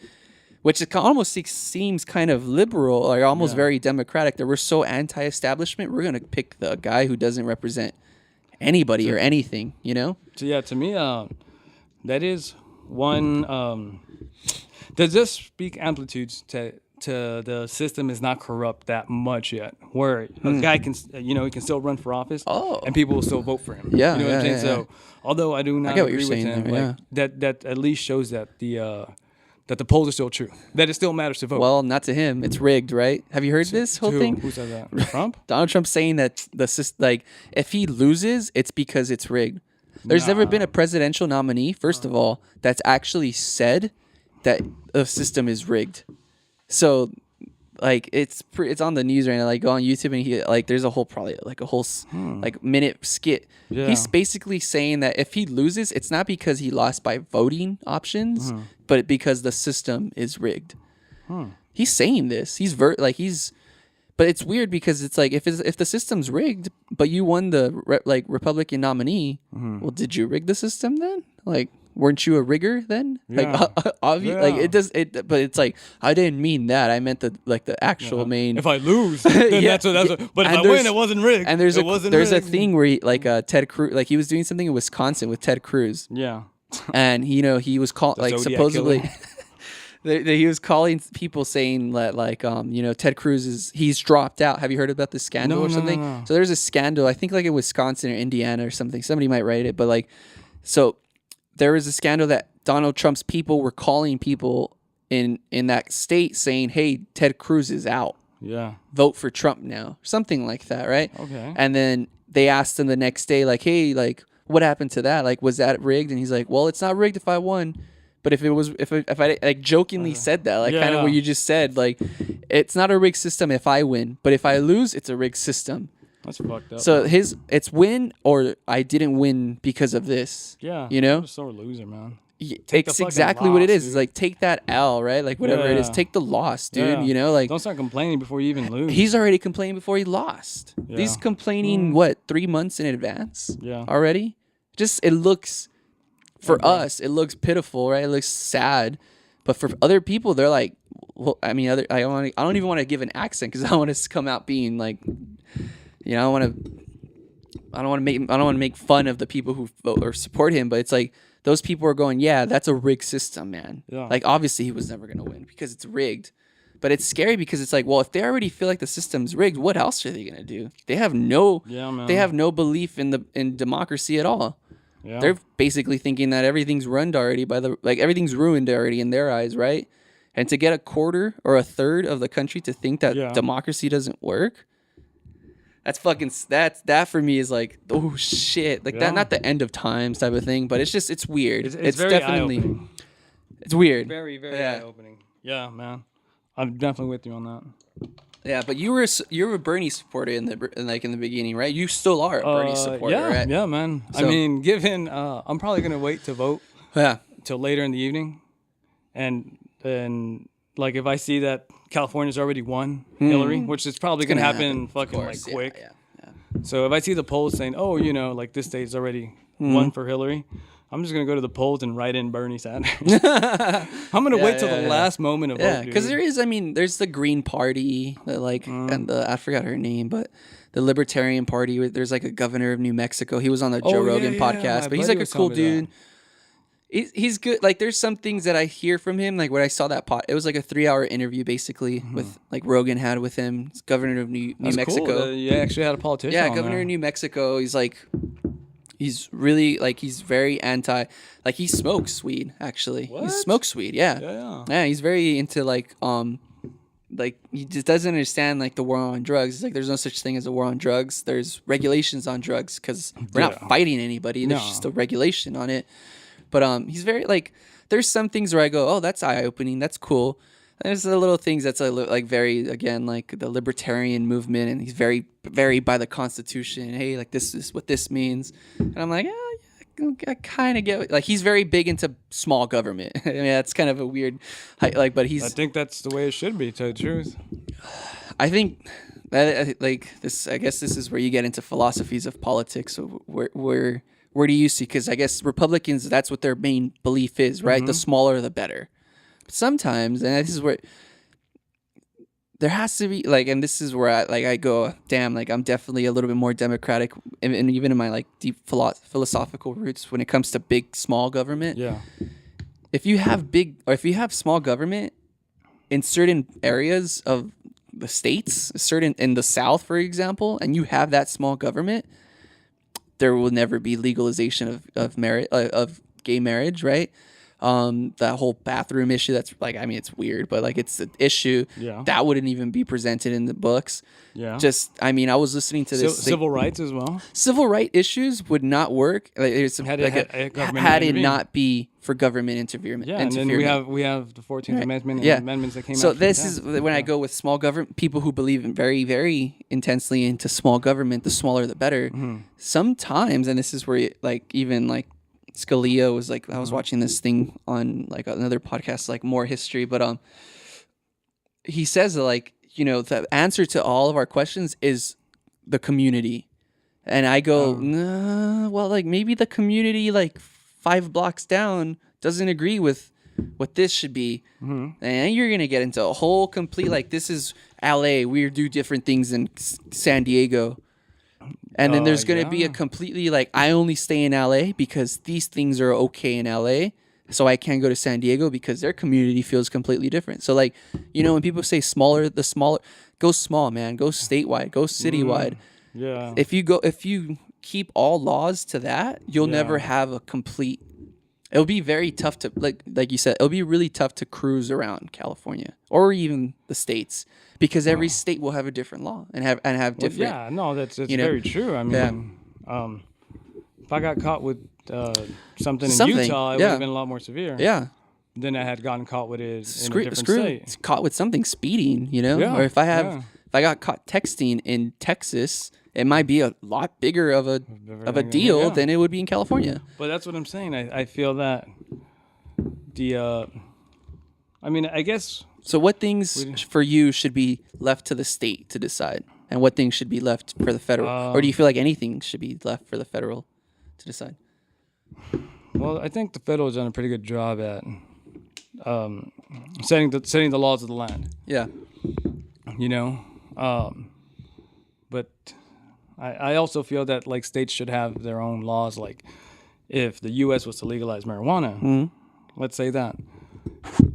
which it almost seems kind of liberal or almost very democratic, that we're so anti-establishment. We're going to pick the guy who doesn't represent anybody or anything, you know? So yeah, to me, that is one. Does this speak amplitudes to the system is not corrupt that much yet, where a guy can, he can still run for office, and people will still vote for him. Yeah, you know what I'm saying. yeah. So although I do not get what agree you're with saying him, there, like that at least shows that the polls are still true, that it still matters to vote. Well, not to him. It's rigged, right? Have you heard this whole thing? Who said that? Trump? Donald Trump saying that if he loses, it's because it's rigged. There's never been a presidential nominee, first of all, that's actually said that the system is rigged. So, like, it's on the news right now. Like, go on YouTube and he there's a whole minute skit. Yeah. He's basically saying that if he loses, it's not because he lost by voting options, but because the system is rigged. He's saying this. But it's weird because it's like if the system's rigged, but you won the Republican nominee, well, did you rig the system then? Like, weren't you a rigger then? Yeah. Like it does it, but it's like I didn't mean that. I meant the actual main. If I lose, then Yeah. but if I win, it wasn't rigged. And there's a rigged. thing where Ted Cruz, like he was doing something in Wisconsin with Ted Cruz, Yeah. and he was called like Zodiac supposedly. killer. He was calling people saying that Ted Cruz he's dropped out. Have you heard about this scandal or something? No. So there's a scandal, I think like in Wisconsin or Indiana or something. Somebody might write it, but so there was a scandal that Donald Trump's people were calling people in that state saying, "Hey, Ted Cruz is out. Yeah. Vote for Trump now." Something like that, right? Okay. And then they asked him the next day, like, "Hey, like, what happened to that? Like, was that rigged?" And he's like, "Well, it's not rigged if I won." But if I like jokingly said that, like kind of what you just said, like it's not a rigged system if I win, but if I lose, it's a rigged system. That's fucked up. So it's win or I didn't win because of this. Yeah. You know? You're a sore loser, man. It's exactly what it is. It's like take that L, right? Like whatever it is, Yeah. take the loss, dude. Yeah. You know, like Don't start complaining before you even lose. he's already complaining before he lost. Yeah. He's complaining 3 months in advance? Yeah. Already? Just it looks for us, it looks pitiful, right? It looks sad, but for other people, they're like, well, I mean, I don't even want to give an accent because I want to come out being like, I don't want to make fun of the people who vote or support him, but it's like those people are going, yeah, that's a rigged system, man. Yeah. Like obviously he was never gonna win because it's rigged, but it's scary because it's like, well, if they already feel like the system's rigged, what else are they gonna do? They have no belief in democracy at all. Yeah. They're basically thinking that everything's ruined already everything's ruined already in their eyes, right? And to get a quarter or a third of the country to think that democracy doesn't work, that for me is like, oh shit, like that, not the end of times type of thing, but it's weird. It's very definitely eye-opening. It's weird. Very, very eye-opening. Yeah, man. I'm definitely with you on that. Yeah, but you were a Bernie supporter in the beginning, right? You still are a Bernie supporter, right? Yeah, man. So- I mean, I'm probably gonna wait to vote Yeah. till later in the evening, and then like if I see that California's already won Hillary, which is probably gonna happen fucking like quick. Yeah. So if I see the polls saying, oh, like this state's already won for Hillary, I'm just gonna go to the polls and write in Bernie Sanders. I'm gonna wait till the last moment of vote, because dude. there is. I mean, there's the Green Party, that, like, and I forgot her name, but the Libertarian Party. There's like a governor of New Mexico. He was on the Joe Rogan podcast, but he's like a cool dude. He's good. Like, there's some things that I hear from him. Like when I saw that it was like a 3-hour interview basically with like Rogan had with him. He's governor of New Mexico. Cool. You actually had a politician. Yeah, on governor there. of New Mexico. He's really like, he's very anti. Like, he smokes weed. Actually, he smokes weed. Yeah. He's very into like he just doesn't understand like the war on drugs. It's like there's no such thing as a war on drugs. There's regulations on drugs because we're not fighting anybody. There's just a regulation on it. But he's very like, there's some things where I go, oh, that's eye opening. That's cool. There's the little things that's like very, again, like the libertarian movement, and he's very, very by the Constitution. Hey, like this is what this means, and I'm like, I kind of get it. Like, he's very big into small government. I mean, that's kind of a weird, but I think that's the way it should be. To tell you the truth, I think that like this. I guess this is where you get into philosophies of politics. Where do you see? Because I guess Republicans, that's what their main belief is, right? The smaller, the better. But sometimes, and this is where there has to be like, and this is where I go, damn, like I'm definitely a little bit more democratic, and even in my like deep philosophical roots when it comes to big, small government. Yeah. If you have small government in certain areas of the states, in the South, for example, and you have that small government, there will never be legalization of gay marriage, right? That whole bathroom issue, that's like, I mean, it's weird, but like it's an issue that wouldn't even be presented in the books. Yeah. Just, I mean, I was listening to this. Civil rights as well. Civil right issues would not work. Like, had it not be for government interference. Yeah, and then we have the 14th Amendment and amendments that came out. So this is when I go with small government. People who believe very, very intensely into small government, the smaller the better. Sometimes, and this is where even like Scalia was like, I was watching this thing on like another podcast, like More History, but he says that, like, you know, the answer to all of our questions is the community. And I go, nah, well, like maybe the community like 5 blocks down doesn't agree with what this should be. And you're going to get into a whole complete, like, this is LA. We do different things in San Diego. And then there's going to be a completely like, I only stay in LA because these things are okay in LA. So I can't go to San Diego because their community feels completely different. So like, you know, when people say smaller, go small, man, go statewide, go citywide. Yeah. If you keep all laws to that, you'll never have a complete, it'll be very tough to like you said, it'll be really tough to cruise around California or even the States because every state will have a different law and have different. Yeah, no, that's very true. I mean, if I got caught with something in Utah, it would have been a lot more severe. Yeah. Than I had gotten caught with it in a different state. Caught with something speeding, you know? Yeah, or if I got caught texting in Texas, it might be a lot bigger of a deal than it would be in California. But that's what I'm saying. I feel that I mean, I guess. So what things for you should be left to the state to decide? And what things should be left for the federal? Or do you feel like anything should be left for the federal to decide? Well, I think the federal has done a pretty good job at setting the laws of the land. Yeah. You know? But I also feel that like states should have their own laws. Like if the U.S. was to legalize marijuana, let's say that,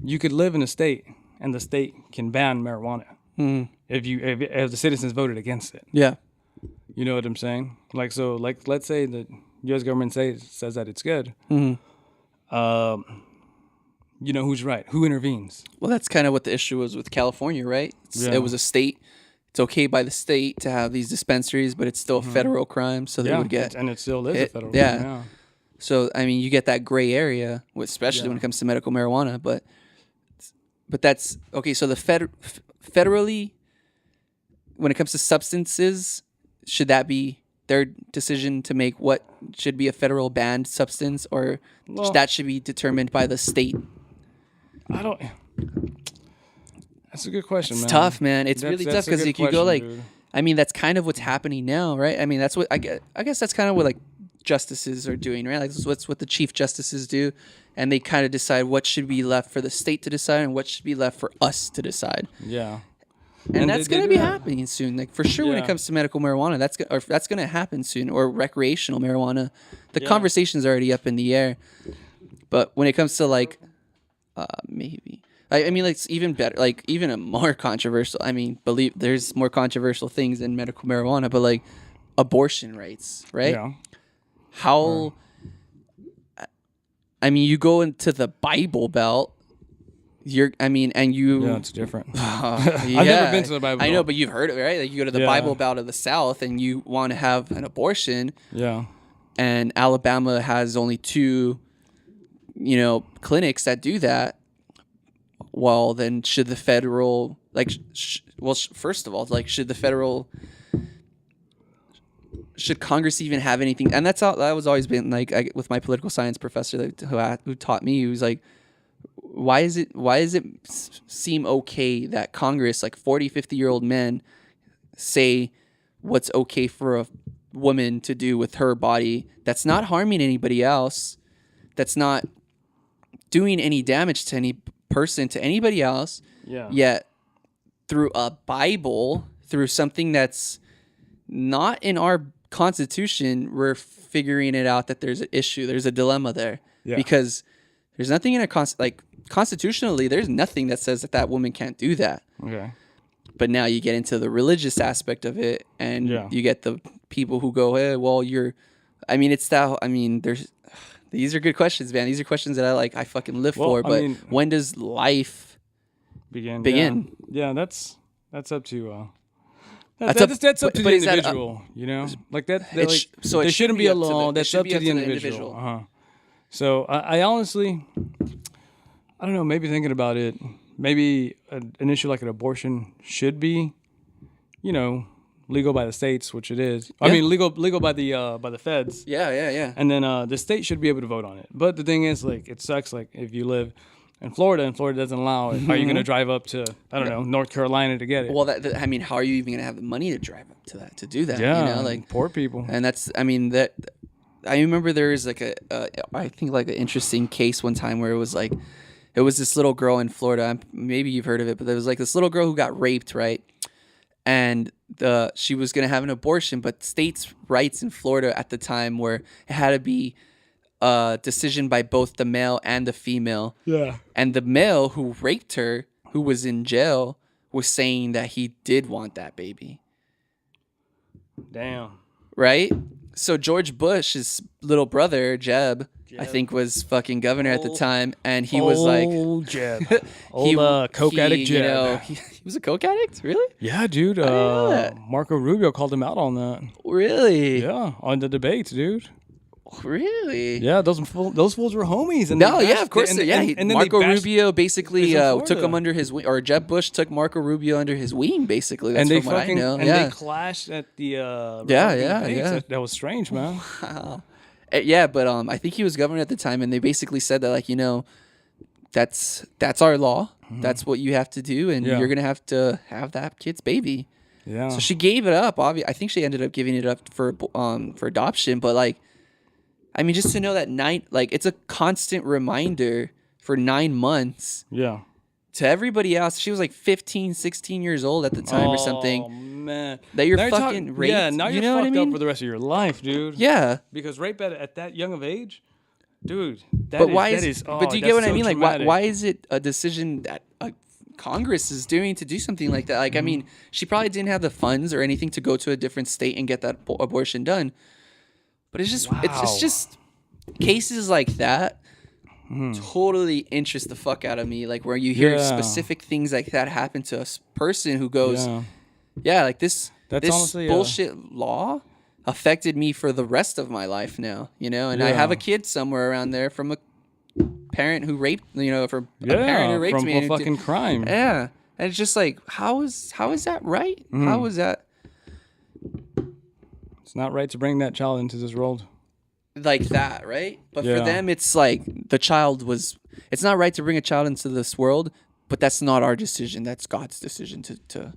you could live in a state and the state can ban marijuana if the citizens voted against it. Yeah. You know what I'm saying? Like, so like let's say the U.S. government says that it's good. You know, who's right? Who intervenes? Well, that's kind of what the issue was with California, right? It was a state. It's okay by the state to have these dispensaries, but it's still a federal crime. So they would get... And it still is a federal crime, yeah. So, I mean, you get that gray area, especially when it comes to medical marijuana. But that's... Okay, so the federally, when it comes to substances, should that be their decision to make what should be a federal banned substance, or that should be determined by the state? I don't... That's a good question, man. It's tough, man. It's really tough because if you go like... Dude. I mean, that's kind of what's happening now, right? I mean, that's what... I guess that's kind of what like justices are doing, right? Like this is what the chief justices do, and they kind of decide what should be left for the state to decide and what should be left for us to decide. Yeah. And that's they going to do be that. happening soon. Like for sure, when it Yeah. comes to medical marijuana, that's going to happen soon, or recreational marijuana. The Yeah. conversation's already up in the air. But when it comes to like, maybe I mean, like it's even better, like even a more controversial. I mean, believe there's more controversial things in medical marijuana, but like abortion rights, right? Yeah. How? I mean, you go into the Bible Belt. And you. Yeah, it's different. I've never been to the Bible I know, Belt. but you've heard of it, right? Like you go to the Yeah. Bible Belt of the South, and you want to have an abortion, Yeah. and Alabama has only 2, clinics that do that. Well, then should the federal first of all, like should Congress even have anything? And that was always been like with my political science professor who taught me. He was like, why does it seem okay that Congress, like 40, 50-year-old men, say what's okay for a woman to do with her body that's not harming anybody else, that's not doing any damage to any person, to anybody else, Yeah. yet through a Bible, through something that's not in our Constitution, we're figuring it out that there's an issue, there's a dilemma there. Yeah. Because there's nothing in constitutionally, there's nothing that says that woman can't do that. Okay. But now you get into the religious aspect of it, and Yeah. you get the people who go, hey, well, these are good questions, man. These are questions that I fucking live Well, for. I But mean- when does life Begin. Yeah, that's up to That's up- that's up to but the is that up- individual, like that. It sh- so it there should shouldn't be be a up to the- law. it That's should up be to up the to the individual. individual. So I honestly, I don't know. Maybe thinking about it, maybe an issue like an abortion should be, legal by the states, which it is. I Yeah. mean, legal by the feds. Yeah. And then the state should be able to vote on it. But the thing is, like, it sucks. Like, if you live in Florida and Florida doesn't allow it, are you going to drive up to, I don't know, North Carolina to get it? Well, how are you even going to have the money to drive up to that, to do that? yeah, poor people. And I remember there was like I think like an interesting case one time where it was this little girl in Florida. Maybe you've heard of it, but there was like this little girl who got raped, right? And she was going to have an abortion, but states' rights in Florida at the time were it had to be a decision by both the male and the female. Yeah. And the male who raped her, who was in jail, was saying that he did want that baby. Damn. Right? So George Bush's little brother, Jeb, I think was fucking governor at the time, and he was like Old Jeb. Old coke addict Jeb. He was a coke addict? Really? Yeah, dude. know that. Marco Rubio called him out on that. Really? Yeah, on the debates, dude. Really? Yeah, those fools were homies. And No, they yeah, bashed- of course. and- Yeah, and then they Marco bashed- Rubio basically He's in took Florida. him under his wing, or Jeb Bush took Marco Rubio under his wing, basically. That's and they from what fucking I know. and Yeah. they clashed at the Yeah, Republican yeah, debates. yeah. That was strange, man. Yeah, but I think he was governor at the time, and they basically said that, like, that's our law. That's what you have to do, and Yeah. you're gonna have to have that kid's baby. Yeah. So she gave it up. I think she ended up giving it up for adoption. But like, I mean, just to know that it's a constant reminder for 9 months yeah. to everybody else. She was like 15, 16 years old at the time or something. Oh man. That you're Now fucking talk- raped. Yeah, now You you're know what I fucked up mean? for the rest of your life, dude. Yeah. Because rape at that young of age, dude. But why is? But do you get what I mean? Like, traumatic. why is it a decision that Congress is doing to do something like that? Like, I mean, she probably didn't have the funds or anything to go to a different state and get that abortion done. But it's just, it's just cases like that totally interest the fuck out of me. Like where you hear Yeah. specific things like that happen to a person who goes, Yeah. yeah, like this That's honestly, bullshit law affected me for the rest of my life now, and I have a Yeah. kid somewhere around there from a parent who raped, from a parent who raped from me. a and it fucking crime. yeah. And it's just like, how is that right? How is that It's not right to bring that child into this world. like that, right? But Yeah. for them, it's like it's not right to bring a child into this world, but that's not our decision. That's God's decision to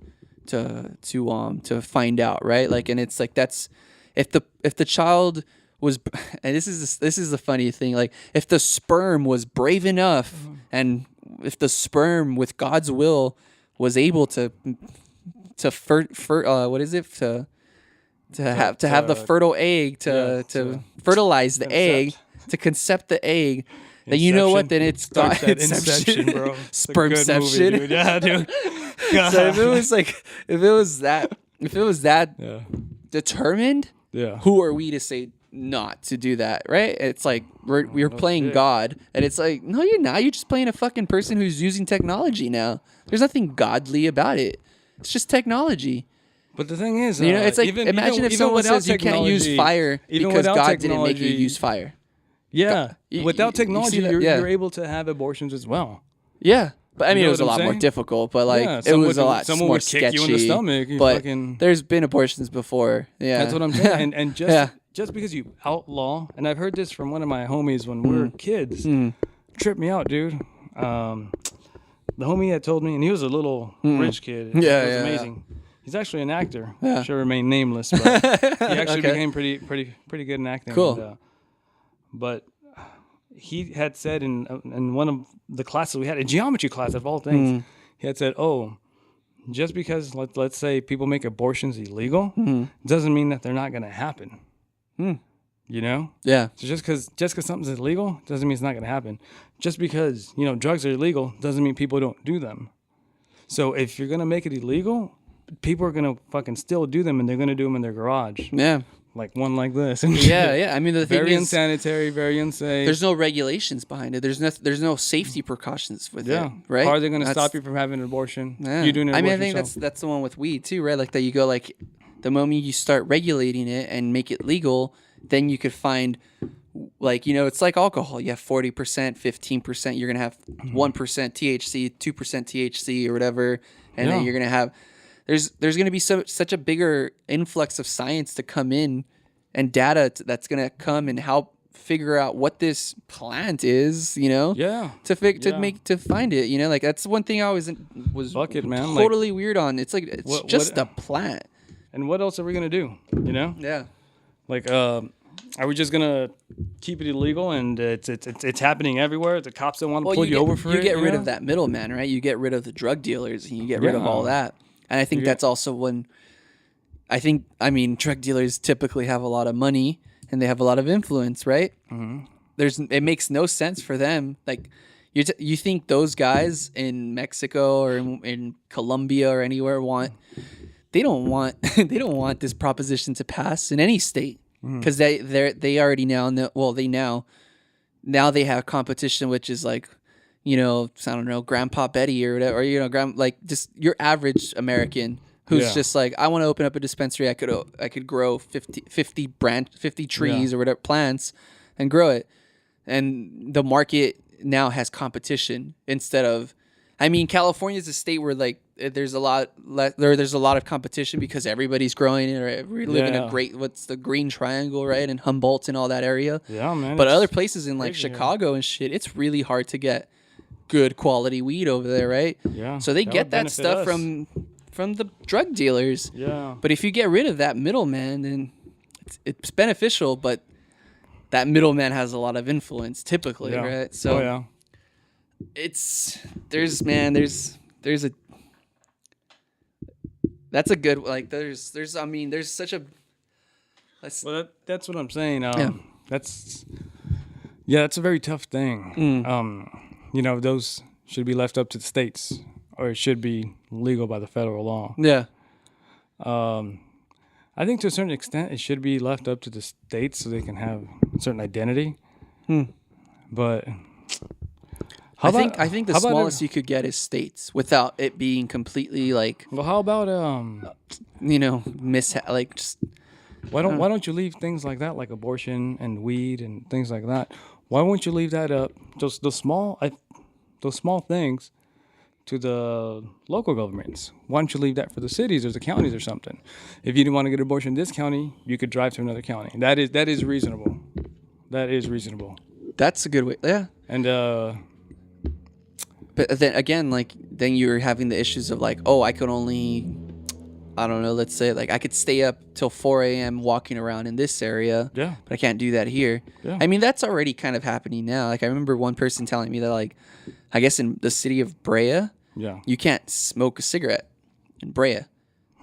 find out, right? Like, and it's like, that's, if the child was, and this is the funny thing, like if the sperm was brave enough, and if the sperm with God's will was able to what is it to have the fertile egg to fertilize the egg, to concept the egg, then you know what? Then it's God. Inception, bro. Spermception. Dude. Yeah, dude. God. So if it was that Yeah. determined, Yeah. who are we to say not to do that, right? It's like we're playing God, and it's like, no, you're not. You're just playing a fucking person who's using technology now. There's nothing godly about it. It's just technology. But the thing is, You know, it's like, imagine if someone without says you can't use fire even because without God didn't make you technology- use fire. Yeah, you without see technology, that? you're, Yeah. you're able to have abortions as well. Yeah. But I mean, know it was a what I'm lot more saying? difficult, but like Yeah, it someone was a would- lot someone more would kick sketchy. you in the stomach, you but fucking- there's been abortions before. Yeah. That's what I'm saying. And just Yeah. just because you outlaw, and I've heard this from one of my homies when we were kids, tripped me out, dude. The homie had told me, and he was a little rich kid. Yeah, it was yeah, amazing. He's actually an actor. Yeah. Should remain nameless, but he actually Okay. became pretty good in acting. Cool. And, but he had said in one of the classes we had, a geometry class of all things, he had said, "Oh, just because let's say people make abortions illegal, doesn't mean that they're not going to happen." You know? Yeah. So just because something's illegal doesn't mean it's not going to happen. Just because, you know, drugs are illegal doesn't mean people don't do them. So if you're going to make it illegal, people are going to fucking still do them, and they're going to do them in their garage. Yeah. Like one like this. Yeah. Yeah. I mean, the thing Very is, unsanitary, very unsafe. there's no regulations behind it. There's no safety precautions with yeah. it, right? How are they going to That's- stop you from having an abortion? Yeah. You doing an I mean, I abortion think that's the one with weed too, right? Like that you go like the moment you start regulating it and make it legal, then you could find like, you know, it's like alcohol. You have 40%, 15%, you're going to have 1% THC, 2% THC or whatever, and then Yeah. you're going to have there's going to be such a bigger influx of science to come in and data that's going to come and help figure out what this plant is, you know? Yeah. To find it, you know, like that's one thing I always was Fuck it, man. Like, totally weird on. It's like it's just a plant. and what else are we going to do? You know? Yeah. Like, are we just gonna keep it illegal and it's happening everywhere? The cops don't want to pull you over for it. You get rid know? of that middleman, right? You get rid of the drug dealers and you get rid of all Yeah. that. And I think that's also when I mean, drug dealers typically have a lot of money and they have a lot of influence, right? Mm-hmm. It makes no sense for them. Like you think those guys in Mexico or in Colombia or anywhere they don't want this proposition to pass in any state because they already now know, well, now they have competition, which is like, you know, I don't know, Grandpa Betty or whatever, or, you know, like just your average American who's Yeah. just like, I want to open up a dispensary. I could grow 50 trees Yeah. or whatever plants and grow it. And the market now has competition instead of, I mean, California is a state where like there's a lot of competition because everybody's growing it, or we live in a Yeah. what's the Green Triangle, right? And Humboldt and all that area. Yeah, man. But it's other places in like crazy here. Chicago and shit, it's really hard to get good quality weed over there, right? Yeah, So they that get would that benefit stuff us. from the drug dealers. Yeah. But if you get rid of that middleman, then it's beneficial, but that middleman has a lot of influence typically, Yeah. right? So oh, yeah. there's a that's a good, like there's I mean there's such a Well, that's what I'm saying. Yeah. That's a very tough thing. You know, those should be left up to the states, or it should be legal by the federal law. yeah. I think to a certain extent, it should be left up to the states so they can have a certain identity. But I think the how about smallest you could get is states without it being completely like, Well, how about you know, like just why don't you leave things like that, like abortion and weed and things like that? Why won't you leave that up, those small things, to the local governments? Why don't you leave that for the cities or the counties or something? If you didn't want to get an abortion in this county, you could drive to another county. That is reasonable. That is reasonable. that's a good way. Yeah. And But then again, like then you're having the issues of like, oh, I could only I don't know, let's say like I could stay up till 4 a.m. walking around in this area, Yeah. but I can't do that here. Yeah. I mean, that's already kind of happening now. Like I remember one person telling me that like, I guess in the city of Brea, Yeah. you can't smoke a cigarette in Brea.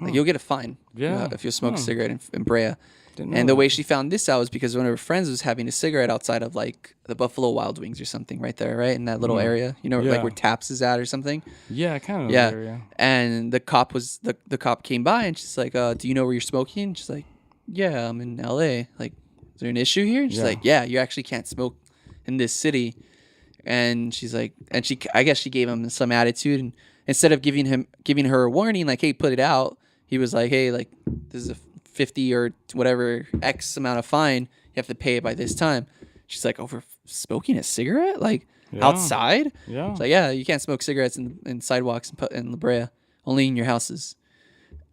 Like you'll get a fine Yeah. if you smoke a cigarette in Brea. Didn't know And the that. way she found this out was because one of her friends was having a cigarette outside of like the Buffalo Wild Wings or something right there, right? In that little area, you know, like Yeah. where Taps is at or something. Yeah, I kind of know Yeah. the area. And the cop came by and she's like, do you know where you're smoking? She's like, yeah, I'm in LA. Like, is there an issue here? And she's Yeah. like, yeah, you actually can't smoke in this city. And she's like, I guess she gave him some attitude, and instead of giving her a warning, like, hey, put it out, he was like, hey, like, this is a 50 or whatever X amount of fine. You have to pay it by this time. She's like, over smoking a cigarette? Like, Yeah. outside? Yeah. It's like, yeah, you can't smoke cigarettes in sidewalks in La Brea, only in your houses.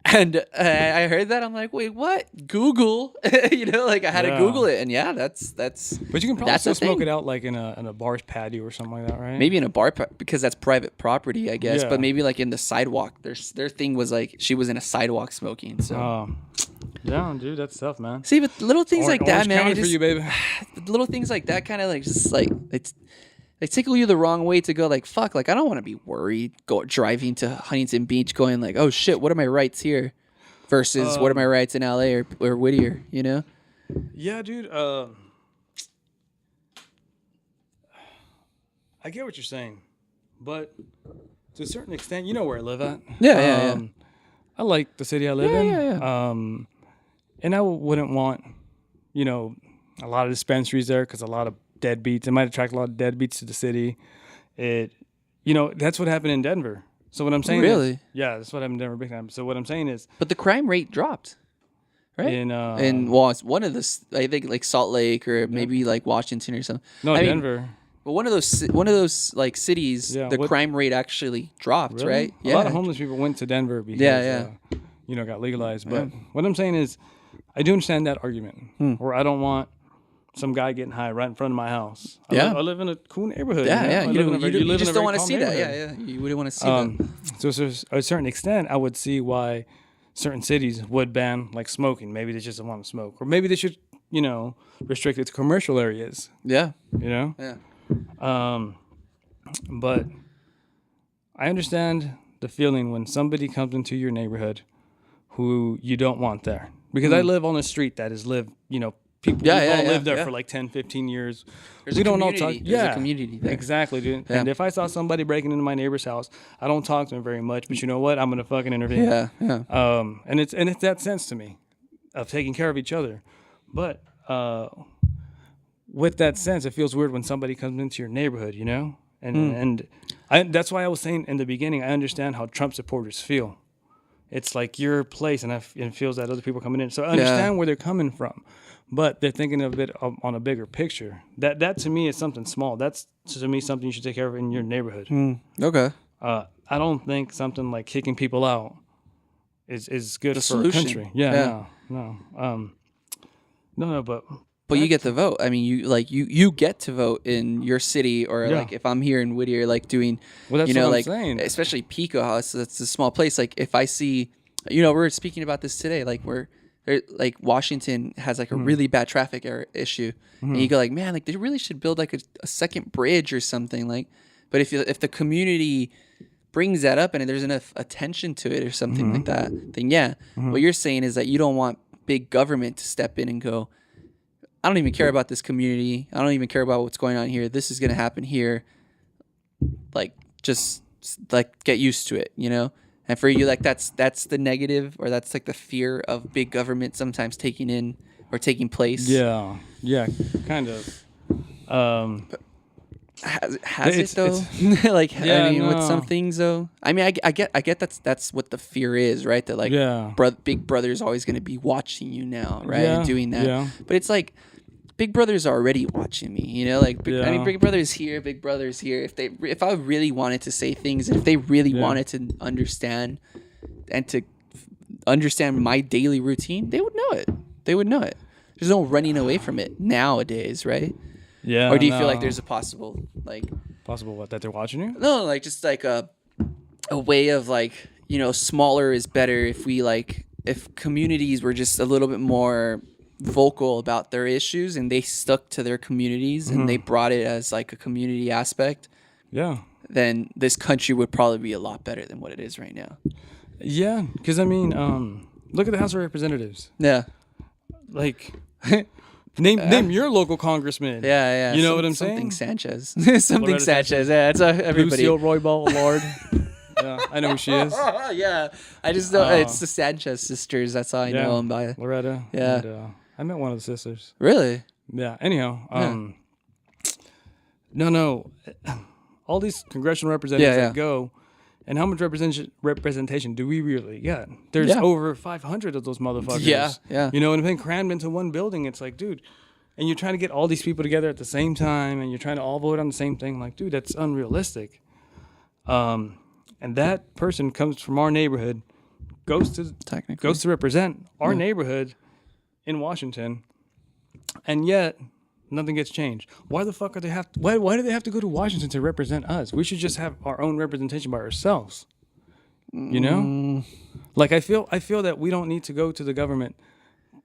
And I heard that. I'm like, wait, what? Google, you know, like I had to Yeah. Google it, and yeah, that's. But you can probably that's still a smoke thing. it out like in a bar's patio or something like that, right? Maybe in a bar because that's private property, I guess. Yeah. But maybe like in the sidewalk, their thing was like she was in a sidewalk smoking. So Yeah, dude, that's tough, man. see, but little things like that, Orange man, County it for just, you, baby. little things like that, kind of like just like they tickle you the wrong way to go like fuck, like I don't want to be worried driving to Huntington Beach, going like, oh shit, what are my rights here, versus what are my rights in LA or Whittier, you know? Yeah, dude. I get what you're saying, but to a certain extent, you know where I live at. Yeah. I like the city I live in. Yeah. And I wouldn't want, you know, a lot of dispensaries there because a lot of deadbeats. It might attract a lot of deadbeats to the city. That's what happened in Denver. So what I'm saying Really? is, yeah, that's what happened in Denver big time. So what I'm saying is, But the crime rate dropped, right? in well, it's one of the I think like Salt Lake or maybe like Washington or something. I mean, Denver. but one of those like cities, Yeah, the crime rate actually dropped, Really? right? A lot of homeless people went to Denver because, Yeah. got legalized. But what I'm saying is, I do understand that argument. Where I don't want some guy getting high right in front of my house. I live in a cool neighborhood. Yeah. You just don't want to calm see that. neighborhood. Yeah. You wouldn't want to see that. So to a certain extent, I would see why certain cities would ban like smoking. Maybe they just don't want to smoke, or maybe they should, restrict it to commercial areas. Yeah. Yeah. Yeah. But I understand the feeling when somebody comes into your neighborhood who you don't want there. Because I live on a street that has lived, people who all lived there for like 10, 15 years. There's we a don't all community. talk. There's a community there. Exactly, dude. Yeah. And if I saw somebody breaking into my neighbor's house, I don't talk to them very much, but you know what? I'm going to fucking intervene. Yeah. And it's that sense to me of taking care of each other. But with that sense, it feels weird when somebody comes into your neighborhood, And that's why I was saying in the beginning, I understand how Trump supporters feel. It's like your place, and it feels that other people coming in. So I understand where they're coming from, but they're thinking of it on a bigger picture. That to me is something small. That's to me something you should take care of in your neighborhood. Okay. I don't think something like kicking people out is good for solution. a country. Yeah. No. But you get to vote. I mean, you get to vote in your city, or like if I'm here in Whittier, like doing, Well, that's what I'm like saying. especially Pico House. That's a small place. Like if I see, we're speaking about this today. Like like Washington has like a really bad traffic issue, and you go like, man, like they really should build like a second bridge or something. Like, but if the community brings that up and there's enough attention to it or something like that, then what you're saying is that you don't want big government to step in and go, I don't even care about this community. I don't even care about what's going on here. This is going to happen here. Like, just like get used to it, And for you, like that's the negative, or that's like the fear of big government sometimes taking place. Yeah, kind of. Has it though? Like, I mean, with some things though. I mean, I get that's what the fear is, right? That like, Big Brother's always going to be watching you now, right? And doing that. Yeah. But it's like, Big Brother's already watching me, like, I mean, Big Brother's here, Big Brother's here. If I really wanted to say things, and if they really wanted to understand and to understand my daily routine, they would know it. There's no running away from it nowadays, right? Yeah. Or do you feel like there's a possible what, that they're watching you? No, like just like a way of like, smaller is better, if communities were just a little bit more vocal about their issues and they stuck to their communities and they brought it as like a community aspect, then this country would probably be a lot better than what it is right now. Yeah, because I mean, look at the House of Representatives. Yeah. Like, name your local congressman. Yeah. You know what I'm saying? Something Sanchez. Something Sanchez. Yeah, it's everybody. Lucille Roybal Lord. Yeah, I know who she is. Yeah, I just know it's the Sanchez sisters. That's how I know them by. Loretta. Yeah. And, I met one of the sisters. Really? Yeah. Anyhow, no. All these congressional representatives that go, and how much representation do we really get? There's over 500 of those motherfuckers. Yeah. You know, and being crammed into one building, it's like, dude, and you're trying to get all these people together at the same time, and you're trying to all vote on the same thing. Like, dude, that's unrealistic. And that person comes from our neighborhood, goes to represent our neighborhood in Washington, and yet nothing gets changed. Why the fuck why do they have to go to Washington to represent us? We should just have our own representation by ourselves. You know? Like I feel that we don't need to go to the government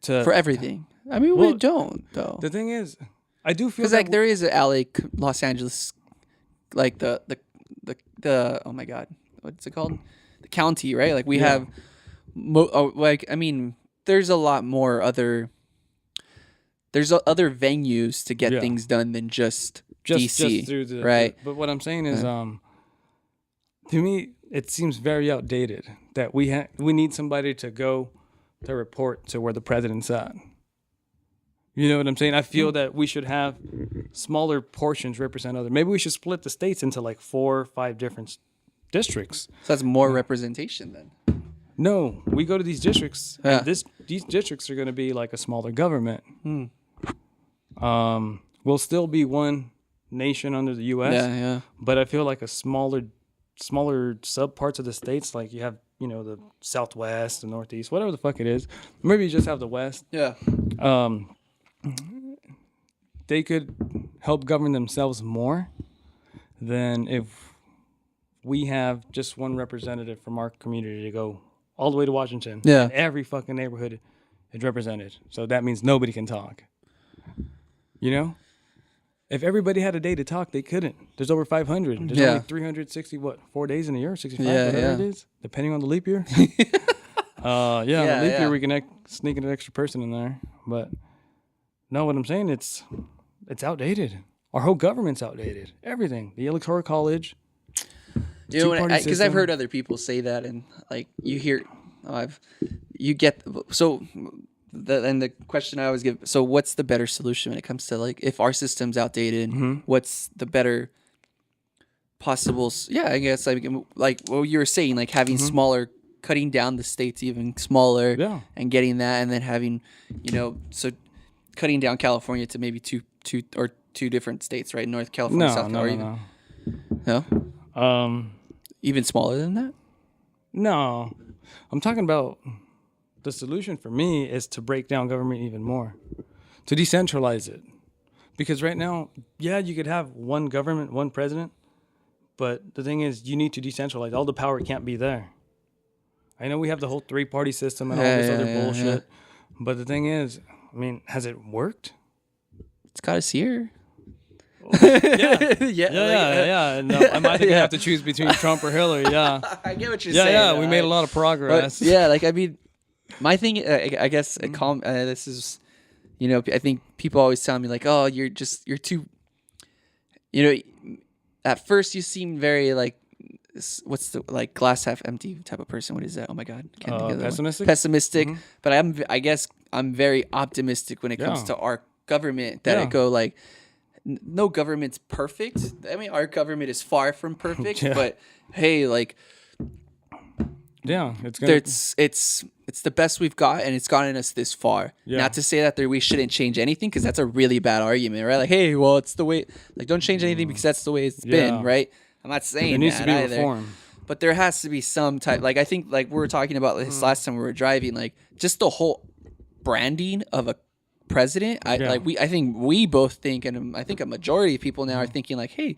for everything. I mean, we don't though. The thing is, I do feel because like there is a Los Angeles, like the oh my god, what's it called? The county, right? Like we have, there's a lot more other. There's other venues to get things done than just DC, through the, right? But what I'm saying is, to me, it seems very outdated that we need somebody to go to report to where the president's at. You know what I'm saying? I feel that we should have smaller portions represent other. Maybe we should split the states into like 4 or 5 different districts. So that's more representation then. No, we go to these districts, and these districts are going to be like a smaller government. We'll still be one nation under the U.S. But I feel like a smaller sub parts of the states, like you have, the Southwest, the Northeast, whatever the fuck it is. Maybe you just have the West. Yeah. They could help govern themselves more than if we have just one representative from our community to go all the way to Washington. Yeah. And every fucking neighborhood is represented. So that means nobody can talk. You know? If everybody had a day to talk, they couldn't. There's over 500. There's only 360, 4 days in a year? 65, whatever it is, depending on the leap year. The leap year we can sneak an extra person in there. But no, what I'm saying, it's outdated. Our whole government's outdated. Everything. The Electoral College. Because I've heard other people say that, and like you hear, the question I always give. So, what's the better solution when it comes to like if our system's outdated? What's the better possible? Yeah, I guess like what you were saying, like having smaller, cutting down the states even smaller, and getting that, and then having, so cutting down California to maybe two different states, right? North California, South California. No. Even smaller than that? No. I'm talking about the solution for me is to break down government even more, to decentralize it. Because right now, you could have one government, one president, but the thing is, you need to decentralize. All the power can't be there. I know we have the whole 3-party system and all this other bullshit, but the thing is, has it worked? It's got us here. Yeah. No, I'm either gonna have to choose between Trump or Hillary. Yeah, I get what you're saying. Yeah, we made a lot of progress. But, my thing, I guess, this is, I think people always tell me like, oh, you're too, at first you seem very like, what's the like glass half empty type of person? What is that? Oh my god, can't think of that. Pessimistic. Pessimistic, but I guess I'm very optimistic when it comes to our government. That it go like. No government's perfect. I mean, our government is far from perfect, but hey, like, it's the best we've got, and it's gotten us this far. Not to say that we shouldn't change anything, because that's a really bad argument, right? Like, hey, well, it's the way. Like, don't change anything because that's the way it's been, right? I'm not saying there needs that to be either. reform. But there has to be some type. Like, I think, like we were talking about this last time we were driving, like just the whole branding of a president, I think we both think, and I think a majority of people now are thinking like, hey,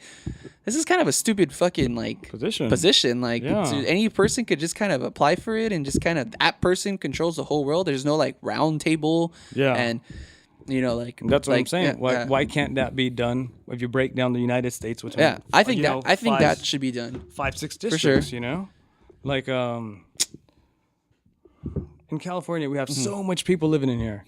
this is kind of a stupid fucking like position. Like any person could just kind of apply for it, and just kind of that person controls the whole world. There's no like round table. Yeah. And like that's what I'm saying. Yeah, why can't that be done if you break down the United States? Which I think that should be done. 5-6 districts. For sure. You know, like in California, we have so much people living in here,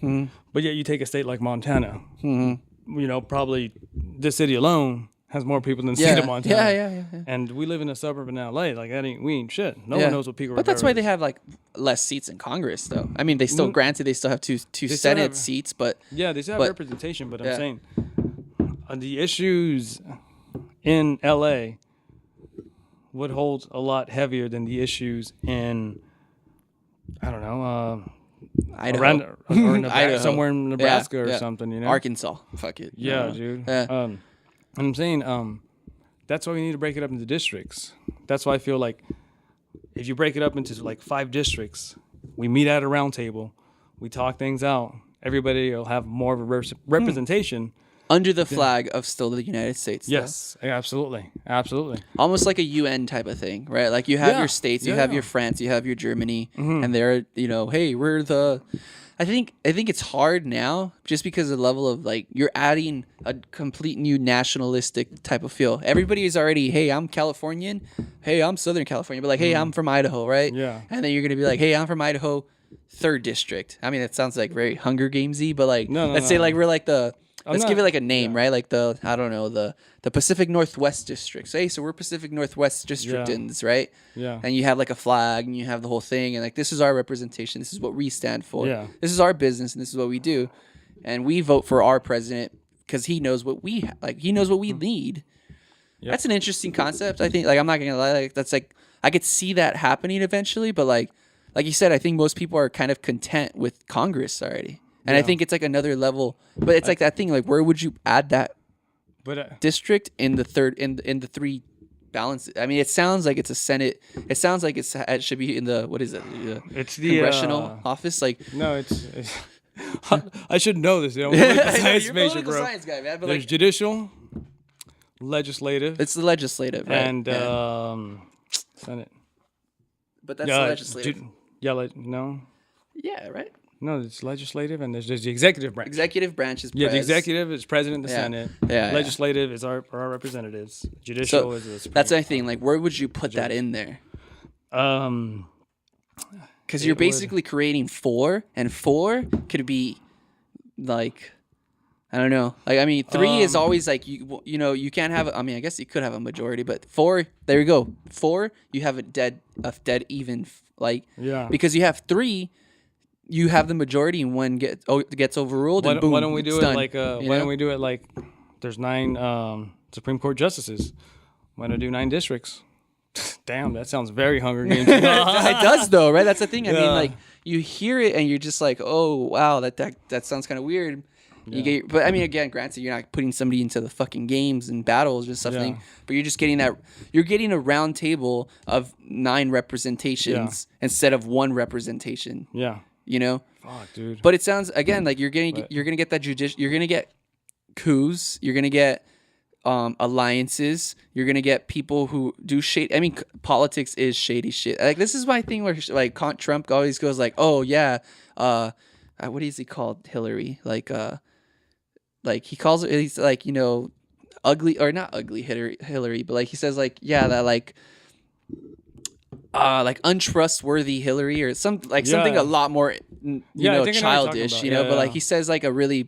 but yet you take a state like Montana. You know, probably this city alone has more people than the state of Montana. Yeah. And we live in a suburb in LA. Like we ain't shit. No one knows what Pico Rivera is. But that's why they have like less seats in Congress, though. I mean, they still granted they still have two Senate seats, but they still have representation. But I'm saying the issues in LA would hold a lot heavier than the issues in I don't know, Idaho. or Idaho. Somewhere in Nebraska or something, you know? Arkansas. Fuck it. Yeah, dude. And I'm saying that's why we need to break it up into districts. That's why I feel like if you break it up into like 5 districts, we meet at a round table, we talk things out, everybody will have more of a representation. Under the flag of still the United States. Yes, absolutely. Almost like a UN type of thing, right? Like you have your states, you have your France, you have your Germany, and they're, hey, we're the... I think it's hard now just because of the level of like you're adding a complete new nationalistic type of feel. Everybody is already, hey, I'm Californian, hey, I'm Southern California, but like, hey, I'm from Idaho, right? Yeah. And then you're gonna be like, hey, I'm from Idaho, 3rd district. I mean, that sounds like very Hunger Gamesy, but like, let's say like we're like the... Let's give it like a name, right? Like the Pacific Northwest District. So, hey, so we're Pacific Northwest Districtans, right? Yeah. And you have like a flag and you have the whole thing. And like, this is our representation. This is what we stand for. Yeah. This is our business and this is what we do. And we vote for our president because he knows what we like. He knows what we need. Yep. That's an interesting concept. I think, like, I'm not going to lie. Like, that's like, I could see that happening eventually. But like you said, I think most people are kind of content with Congress already. And I think it's like another level, but it's like that thing. Like, where would you add that district in the third in the 3 balances? I mean, it sounds like it's a Senate. It sounds like it should be in the what is it? It's the congressional office. Like no, it's I should know this. You know, I'm a science you're major, bro. Science guy, man. But there's like, judicial, legislative. It's the legislative, right? And Senate. But that's the legislative. No. Yeah, right. No, it's legislative, and there's the executive branch. Executive branch is the executive is president of the Senate. Legislative is our representatives. Judicial is the Supreme That's my thing. Like, where would you put that in there? Because you're basically creating 4, and 4 could be like, I don't know. Like, I mean, 3 is always like you can't have. I mean, I guess you could have a majority, but 4. There you go. 4, you have a dead even. Like, because you have 3. You have the majority and one gets overruled and boom. Why don't we do it done, like why don't we do it like there's 9 Supreme Court justices? Why don't we do 9 districts? Damn, that sounds very Hunger Games. It does though, right? That's the thing. I mean, like you hear it and you're just like, oh wow, that sounds kind of weird. Yeah. But I mean, again, granted, you're not putting somebody into the fucking games and battles or something. But you're just getting you're getting a round table of 9 representations instead of 1 representation. Yeah. You know, fuck, dude. But it sounds again like you're gonna get that you're gonna get coups, you're gonna get alliances, you're gonna get people who do shade. I mean, politics is shady shit. Like this is my thing where like Trump always goes like, oh yeah, what is he called? Hillary, like he calls it. He's like ugly or not ugly Hillary, but like he says like that like untrustworthy Hillary or something a lot more childish, but like he says like a really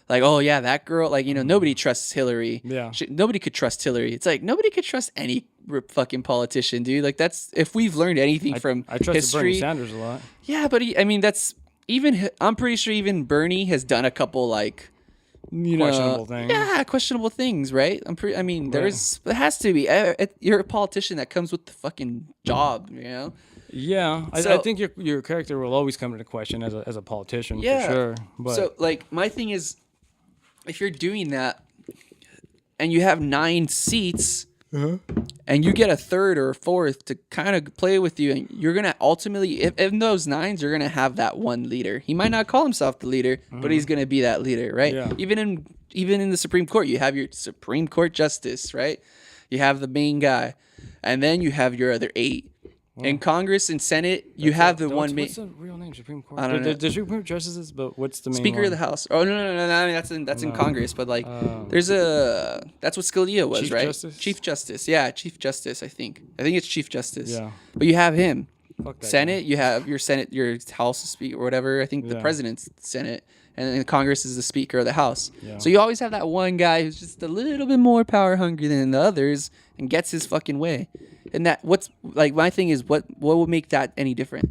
like, oh yeah, that girl, like, nobody trusts Hillary. Yeah. Nobody could trust Hillary. It's like nobody could trust any fucking politician, dude. Like that's, if we've learned anything from I trust history. Bernie Sanders a lot. Yeah, but that's even, I'm pretty sure even Bernie has done a couple like, questionable things. Yeah, questionable things, right? There has to be. You're a politician that comes with the fucking job, Yeah, so, I think your character will always come into question as a politician, for sure. But. So, like, my thing is, if you're doing that, and you have 9 seats, and you get a third or a fourth to kind of play with you, and you're gonna ultimately, if in those nines, you're gonna have that one leader. He might not call himself the leader, but he's gonna be that leader, right? Yeah. Even in the Supreme Court, you have your Supreme Court justice, right? You have the main guy, and then you have your other 8. In Congress and Senate, you have the one main. What's the real name? Supreme Court. I don't know. The Supreme Court justices, but what's the main Speaker one? of the House. Oh no! I mean, that's in Congress, but like, there's a that's what Scalia was, Chief right? Justice? Chief Justice, yeah, Chief Justice. I think it's Chief Justice. Yeah. But you have him. Fuck that Senate, you have your Senate, your House Speaker or whatever. I think the Yeah. President's Senate, and then Congress is the Speaker of the House. Yeah. So you always have that one guy who's just a little bit more power hungry than the others and gets his fucking way. And that what's like my thing is what would make that any different?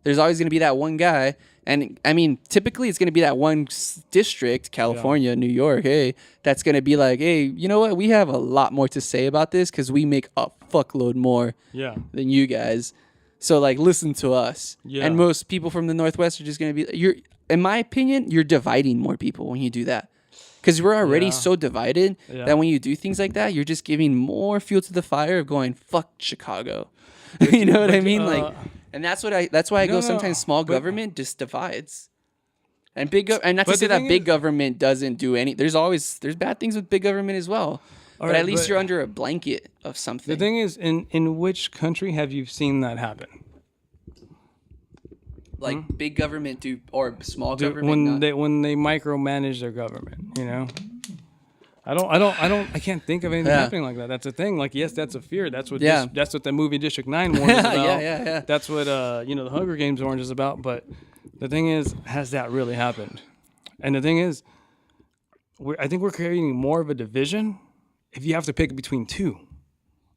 There's always going to be that one guy, and I mean typically it's going to be that one district, California, New York, hey, that's going to be like, hey, you know what? We have a lot more to say about this because we make a fuckload more Yeah. than you guys. So like, listen to us. Yeah. And most people from the Northwest are just going to be in my opinion, you're dividing more people when you do that. Because we're already Yeah. so divided Yeah. that when you do things like that, you're just giving more fuel to the fire of going, fuck Chicago. You know what I mean? Like, and that's why I go sometimes small government just divides. And and not to But say the that thing big is- government doesn't do any. There's bad things with big government as well. But right, at least but- you're under a blanket of something. The thing is, in which country have you seen that happen? Like big government or small Do- government. when they micromanage their government, you know. I can't think of anything Yeah. happening like that. That's a thing. Like, yes, that's a fear. That's what Yeah. that's what the movie District 9 warns about. Yeah. That's what the Hunger Games orange is about. But the thing is, has that really happened? And the thing is, I think we're creating more of a division if you have to pick between two.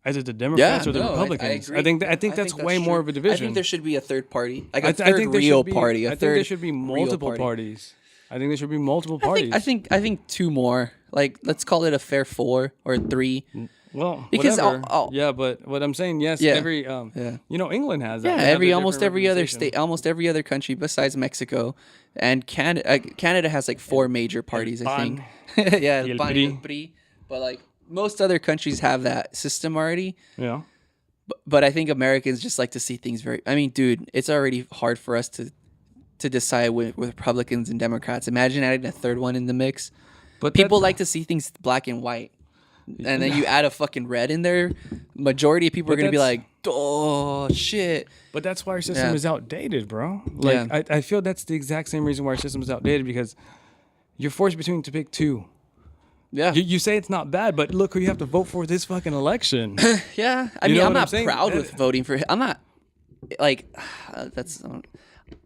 Either the Democrats or the Republicans. I I think that's way more of a division. I think there should be a third party, like I a third there real should be- party. I think there should be multiple party. parties. I think there should be multiple parties. I think 2 more. Like, let's call it a fair 4 or 3. Well, Because whatever. I'll- Yeah, but what I'm saying, yes, Yeah. every England has that. Yeah, They have their almost different every other representation. state, almost every other country besides Mexico, and Canada. Canada has like 4 major parties, I think. Yeah, El PAN, PRI. El PRI. But like most other countries have that system already. Yeah. But I think Americans just like to see things very. I mean, dude, it's already hard for us to decide with Republicans and Democrats. Imagine adding a third one in the mix. But People like to see things black and white. And then you add a fucking red in there. Majority of people are But going to be that's- like, oh, shit. But that's why our system Yeah. is outdated, bro. Like Yeah. I feel that's the exact same reason why our system is outdated, because you're forced between to pick two. Yeah. You say it's not bad, but look who you have to vote for this fucking election. Yeah. I You mean, know I'm what I'm not saying? proud with voting for him. I'm not, like,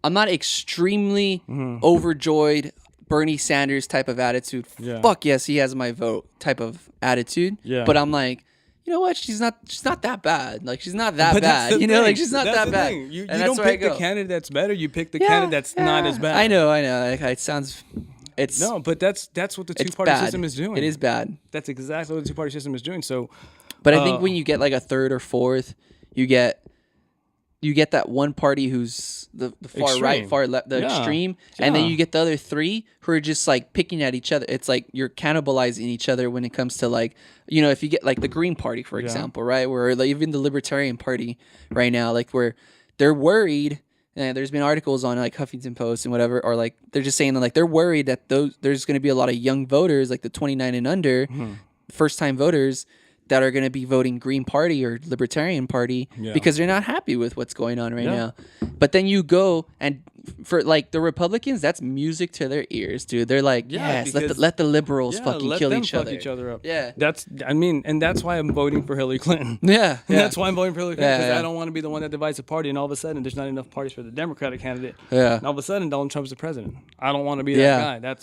I'm not extremely overjoyed Bernie Sanders type of attitude. Yeah. Fuck yes, he has my vote type of attitude. Yeah. But I'm like, you know what? She's not that bad. Like, she's not that But that's bad. the You know, thing. like, she's not That's that the bad. thing. You And don't that's where I pick the go. candidate that's better. You pick the Yeah, candidate that's not yeah. as bad. I know. Like, it sounds. It's No, but that's what the it's two-party bad. system is doing. It is bad. That's exactly what the two-party system is doing. So, But I think when you get like a third or fourth, you get that one party who's the far right, Extreme. far left, the Yeah. extreme, and then Yeah. you get the other 3 who are just like picking at each other. It's like you're cannibalizing each other when it comes to like, you know, if you get like the Green Party, for example, right, where like even the Libertarian Party right now, like where they're worried. And there's been articles on like Huffington Post and whatever, or like they're just saying that like they're worried that there's going to be a lot of young voters, like the 29 and under, first time voters that are going to be voting Green Party or Libertarian Party Yeah. because they're not happy with what's going on right Yeah. now. But then you go and for like the Republicans, that's music to their ears, dude. They're like, Yeah, yes, because- let the liberals yeah, fucking let kill them each fuck other. each other up. Yeah. And that's why I'm voting for Hillary Clinton. Yeah. And that's why I'm voting for Hillary Clinton, because Yeah, yeah. I don't want to be the one that divides the party, and all of a sudden there's not enough parties for the Democratic candidate. Yeah. And all of a sudden Donald Trump's the president. I don't want to be that Yeah. guy.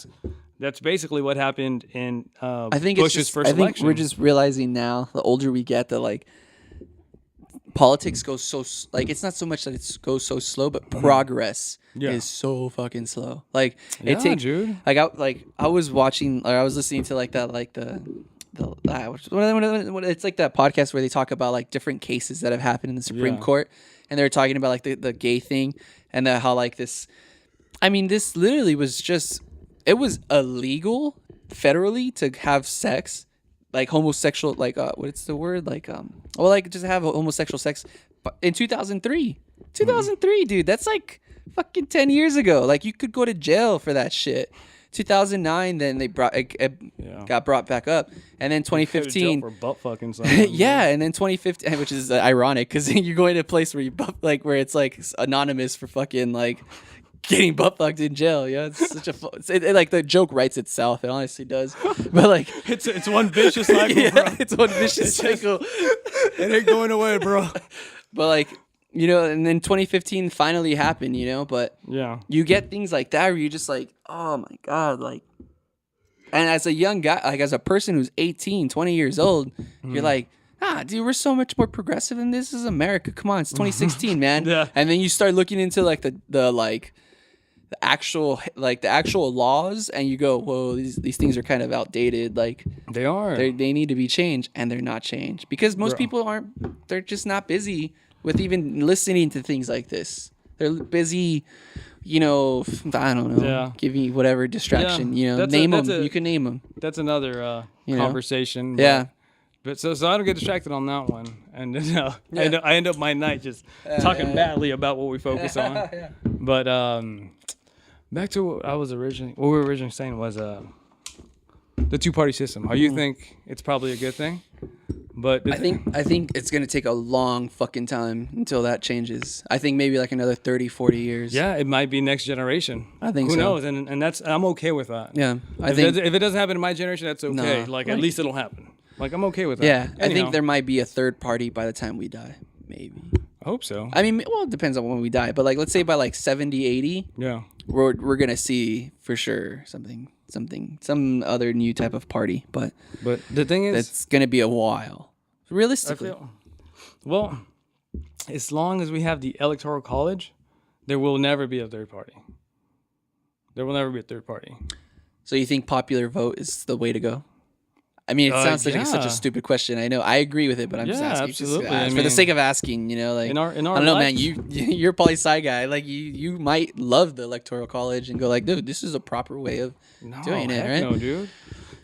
That's basically what happened in I think Bush's it's just, first I think election. we're just realizing now, the older we get, that like politics goes so like it's not so much that it goes so slow, but progress Yeah. is so fucking slow. Like Yeah, it takes, dude. I was watching, or I was listening to like that, like it's like that podcast where they talk about like different cases that have happened in the Supreme Yeah. Court, and they're talking about like the gay thing and how like this. I mean, this literally was just, it was illegal federally to have sex like homosexual, like what's the word, like well, like just have homosexual sex, but in 2003, 2003, dude, that's like fucking 10 years ago. Like you could go to jail for that shit. 2009, then they got brought back up, and then 2015 for butt fucking something. yeah, and then 2015, which is ironic because you're going to a place where like where it's like anonymous for fucking like getting butt fucked in jail. Yeah, it's such a like the joke writes itself. It honestly does, but like it's one vicious cycle, yeah, bro. it's one vicious cycle. It ain't going away, bro. But like, you know, and then 2015 finally happened, you know, but Yeah. you get things like that where you're just like, oh my God, like, and as a young guy, like as a person who's 18, 20 years old, you're like, dude, we're so much more progressive than this. This is America. Come on, it's 2016, man. Yeah. And then you start looking into like the actual laws, and you go, whoa, these things are kind of outdated. Like They are. they need to be changed, and they're not changed because most people aren't. They're just not busy with even listening to things like this. They're busy, you know. I don't know. Yeah. Give me whatever distraction. Yeah. You know, name them. You can name them. That's another You know? conversation. Yeah. But so I don't get distracted on that one, and I end up my night just talking badly about what we focus on. But back to what we were originally saying was the two-party system. How you think it's probably a good thing, but I think it's gonna take a long fucking time until that changes. I think maybe like another 30, 40 years. yeah, it might be next generation. I think Who so. knows? And that's I'm okay with that. Yeah, If it doesn't happen in my generation, that's okay. Nah. Like at least it'll happen. Like I'm okay with that. Yeah, I Anyhow, think there might be a third party by the time we die. Maybe. I hope so. I mean, well, it depends on when we die, but like let's say by like 70, 80, Yeah. we're gonna see for sure some other new type of party, but But the thing is, it's gonna be a while. I Realistically, feel, well, as long as we have the Electoral College, there will never be a third party. There will never be a third party. so you think popular vote is the way to go? I mean, it sounds like such yeah. a stupid question. I know I agree with it, but I'm just Yeah, asking. absolutely. Just, I for mean, the sake of asking, you know, like in our I don't know, man. life- You're a poli sci guy. Like you might love the Electoral College and go like, dude, this is a proper way of doing it, heck right? No, dude.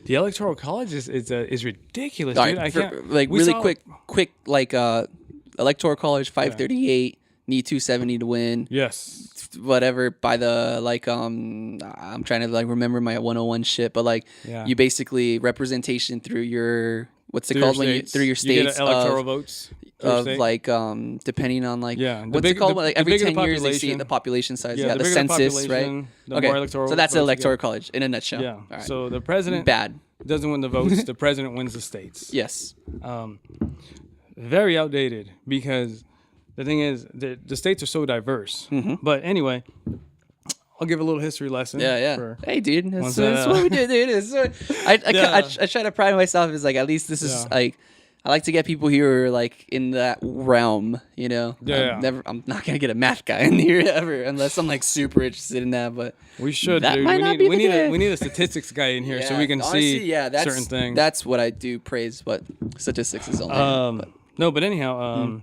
The Electoral College is ridiculous, All dude. right, I can't like we really saw- quick, like Electoral College 538, need 270 to win. Yes. Whatever by the like I'm trying to like remember my 101 shit, but like Yeah. you basically representation through your what's it Through your called when you states. through your You get states electoral votes. for your of state. like depending on like Yeah, the what's big- it called the- like the every bigger 10 the years they see population- the population size, Yeah, the bigger census, right? population, the more electoral so that's the votes you Electoral get. College in a nutshell. Yeah. All right. So the president Bad. doesn't win the votes. The president wins the states. Yes. Very outdated because the thing is the states are so diverse. But anyway, I'll give a little history lesson. Yeah. for- Hey, dude, that's, Once that's that, what we do, dude. I try to pride myself as like at least this is Yeah. like I like to get people here who are like in that realm, you know. Yeah. I'm not gonna get a math guy in here ever unless I'm like super interested in that. But We should, That dude. might We not need be we the need day. we need a statistics guy in here so we can honestly, see that's, certain things. That's what I do praise, but statistics is only. No, but anyhow,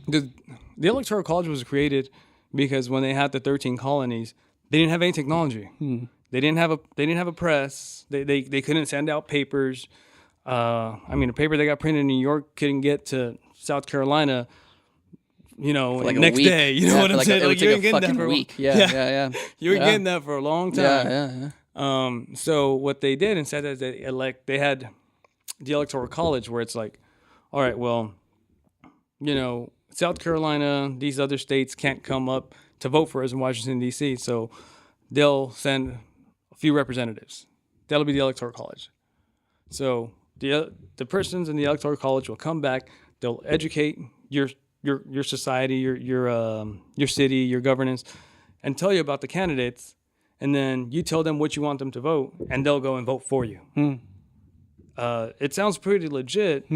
the Electoral College was created because when they had the 13 colonies, they didn't have any technology. They didn't have a press. They couldn't send out papers. I mean, a paper that got printed in New York couldn't get to South Carolina. You know, like next a week. day. You know what I'm saying? It would you take ain't a getting that fucking for week. Yeah. You were Yeah. getting that for a long time. Yeah. So what they did instead is they had the Electoral College where it's like, all right, well, you know, South Carolina, these other states can't come up to vote for us in Washington, D.C., so they'll send a few representatives. That'll be the Electoral College. So the persons in the Electoral College will come back. They'll educate your society, your city, your governance, and tell you about the candidates. And then you tell them what you want them to vote, and they'll go and vote for you. It sounds pretty legit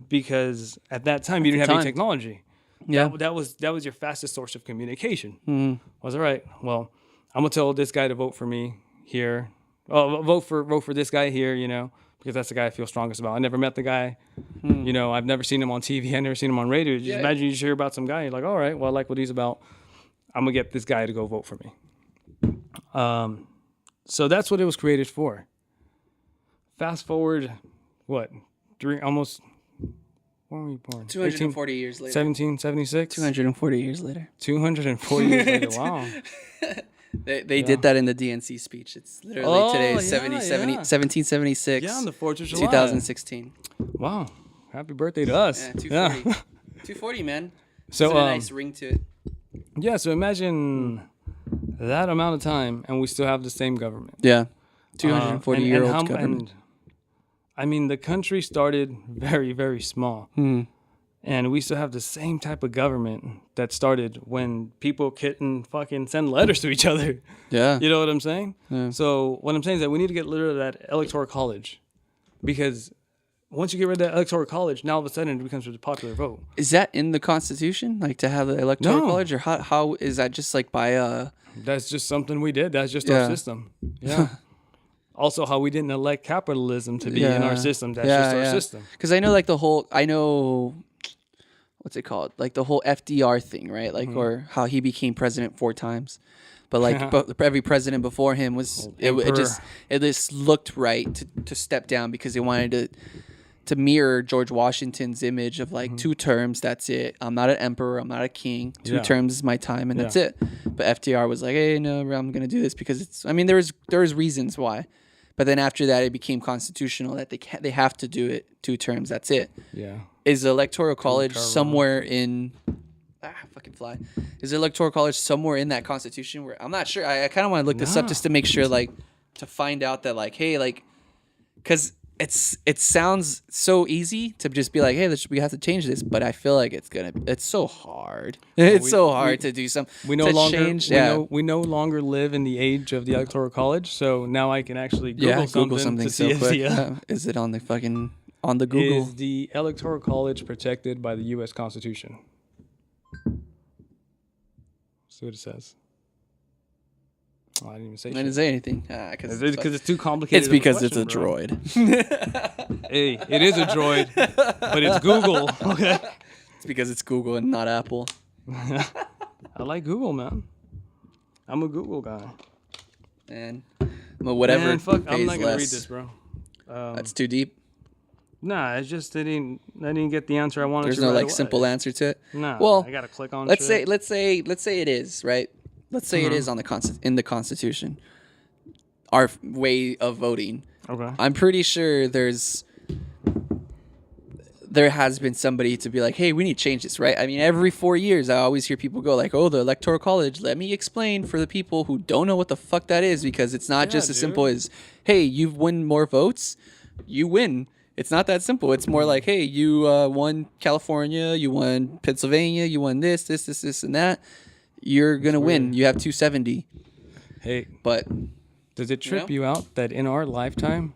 because at that time you didn't have any time. technology. Yeah. That was your fastest source of communication. Was all right. Well, I'm gonna tell this guy to vote for me here. Oh, vote for this guy here. You know, because that's the guy I feel strongest about. I never met the guy. You know, I've never seen him on TV. I've never seen him on radio. Just imagine you just hear about some guy. You're like, all right, well, I like what he's about. I'm gonna get this guy to go vote for me. So that's what it was created for. Fast forward, what, almost. When were we born? 240 years later. 1776. 240 years later. 240 years later. Wow. They did that in the DNC speech. It's literally today is 1776. Yeah, on the 4th of July. 2016. Wow. Happy birthday to us. Yeah, 240. 240, man. So It's got a nice ring to it. Yeah, so imagine that amount of time and we still have the same government. Yeah. 240-year-old government. And, I mean, the country started very, very small. And we still have the same type of government that started when people couldn't fucking send letters to each other. Yeah. You know what I'm saying? Yeah. So what I'm saying is that we need to get rid of that electoral college. Because once you get rid of that electoral college, now all of a sudden it becomes a popular vote. Is that in the Constitution? Like to have the electoral No. college? Or how is that just like by That's just something we did. That's just Yeah. our system. Yeah. Also, how we didn't elect capitalism to be in our system. That's just our system. Because I know like what's it called? Like the whole FDR thing, right? Like or how he became president 4 times. But like but every president before him was it just looked right to step down because they wanted to mirror George Washington's image of like 2 terms, that's it. I'm not an emperor, I'm not a king. 2 terms is my time and that's it. But FDR was like, hey, no, I'm going to do this because it's I mean there was reasons why. But then after that it became constitutional that they have to do it 2 terms, that's it. Yeah. Is the electoral college somewhere in fucking fly? Is the electoral college somewhere in that constitution where I'm not sure. I kind of want to look this up just to make sure, like, to find out that, like, hey, like, because it sounds so easy to just be like, hey, we have to change this, but I feel like it's so hard. It's so hard to do something. We no longer live in the age of the electoral college, so now I can actually Google something to see quick. Is it on the fucking on the Google? Is the electoral college protected by the U.S. Constitution? See what it says. Oh, I didn't even say I didn't say anything. Because it's too complicated. It's because it's a bro. droid. Hey, it is a droid, but it's Google. Okay. It's because it's Google and not Apple. I like Google, man. I'm a Google guy. And whatever. Man, fuck, I'm pays not gonna read less. this, bro. That's too deep. Nah, it's just I didn't get the answer I wanted. There's to no right like away. simple answer to it. Nah, Well, I gotta click on. let's shit. say it is, right? Let's say it is on in the Constitution. Our way of voting. Okay. I'm pretty sure there has been somebody to be like, hey, we need to change this, right? I mean, every 4 years, I always hear people go like, oh, the Electoral College, let me explain for the people who don't know what the fuck that is, because it's not just as simple as, hey, you've won more votes, you win. It's not that simple. It's more like, hey, you won California, you won Pennsylvania, you won this, and that. You're going to win. You have 270. Hey, but does it trip you out that in our lifetime,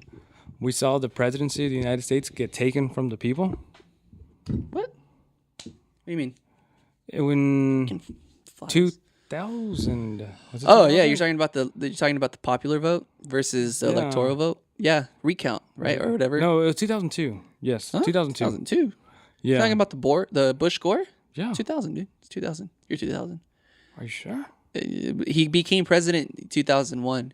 we saw the presidency of the United States get taken from the people? What? What do you mean? When 2000. Oh yeah, you're talking about the popular vote versus the electoral vote. Yeah, recount, right, or whatever. No, it was 2002. Yes, Huh? 2002. 2002. Yeah. You're talking about the Bush Gore. Yeah. 2000, dude. It's 2000. You're 2000. Are you sure? He became president in 2001.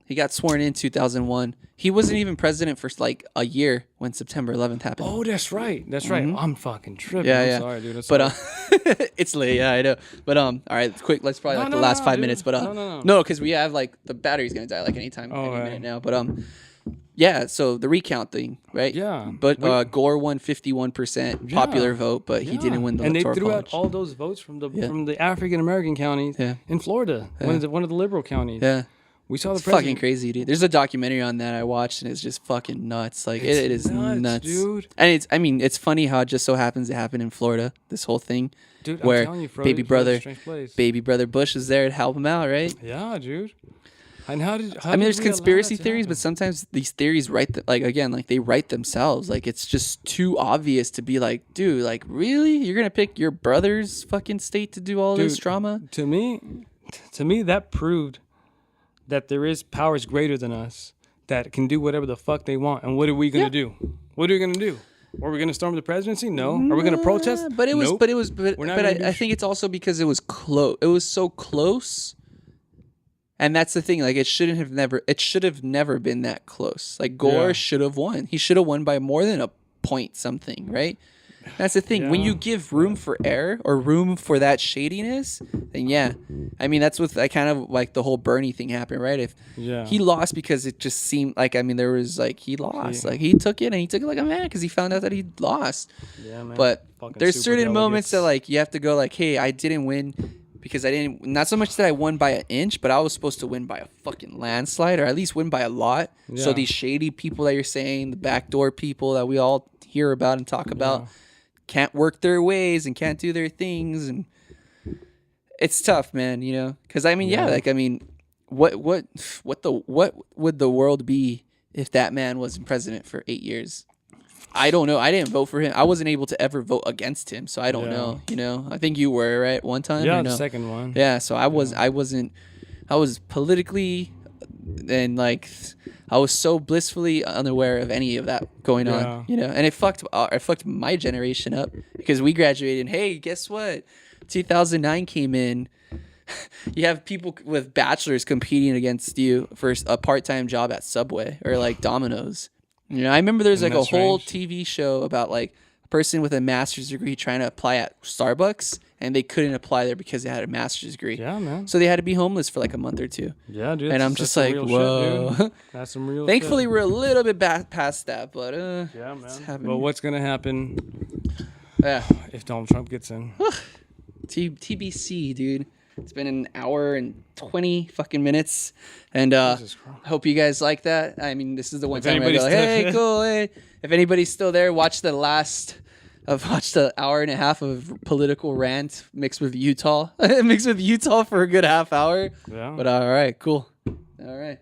He got sworn in 2001. He wasn't even president for like a year when September 11th happened. Oh, that's right. That's right. I'm fucking tripping. Yeah, I'm yeah. sorry, dude. But it's late. Yeah, I know. But all right, quick. Let's probably the last 5 dude. minutes. But no, because we have like the battery's gonna die like anytime, any minute now. But yeah. So the recount thing, right? Yeah. But Gore won 51% popular vote, but he didn't win the electoral college. And they threw college. out all those votes from the African American counties in Florida, one of the liberal counties. Yeah. We saw the It's president. fucking crazy, dude. There's a documentary on that I watched, and it's just fucking nuts. Like it is nuts, dude. And it's funny how it just so happens to happen in Florida. This whole thing, dude. where I'm telling you, Florida's a strange place. baby brother Bush is there to help him out, right? Yeah, dude. And how did there's we conspiracy allow that to theories, happen? but sometimes these theories they write themselves. Like it's just too obvious to be like, dude, like really, you're gonna pick your brother's fucking state to do all this drama? To me, that proved that there is powers greater than us that can do whatever the fuck they want. And what are we gonna do? What are we gonna do? Are we gonna storm the presidency? No. Are we gonna protest? But Nope. I think it's also because it was close. It was so close. And that's the thing. Like it should have never been that close. Like Gore should have won. He should have won by more than point something, right? That's the thing. When Yeah. you give room for error or room for that shadiness, then yeah. I mean, that's what I kind of like the whole Bernie thing happened, right? If Yeah. he lost because it just seemed like, I mean, there was like, he lost. Like, he took it and he took it like a man because he found out that he lost. Yeah, man. But Fucking there's super certain moments that delegates. like you have to go like, hey, I didn't win because I didn't. Not so much that I won by an inch, but I was supposed to win by a fucking landslide or at least win by a lot. So Yeah. these shady people that you're saying, the backdoor people that we all hear about and talk about, can't work their ways and can't do their things, and it's tough, man. You know, because I mean, yeah, like I mean, what would the world be if that man wasn't president for 8 years? I don't know. I didn't vote for him. I wasn't able to ever vote against him, so I don't know. You know, I think you were right one time. Yeah, or the no? second one. Yeah, so I wasn't. I was politically and like I was so blissfully unaware of any of that going on. You know, and it fucked my generation up because we graduated. And hey, guess what? 2009 came in. You have people with bachelors competing against you for a part-time job at Subway or like Domino's. You know, I remember there's like a whole TV show about like a person with a master's degree trying to apply at Starbucks and they couldn't apply there because they had a master's degree. Yeah, man. So they had to be homeless for like a month or two. Yeah, dude. And I'm just like, whoa. Shit, that's some real Thankfully, shit. we're a little bit past that, but Yeah, it's man. happening. But what's gonna happen Yeah. if Donald Trump gets in? TBC, dude. It's been an hour and 20 fucking minutes. And Jesus Christ. hope you guys like that. I mean, this is the one If time I go anybody's like, still- hey, cool. Hey. If anybody's still there, watch the hour and a half of political rant mixed with Utah. Mixed with Utah for a good half hour. Yeah. But all right, cool. All right.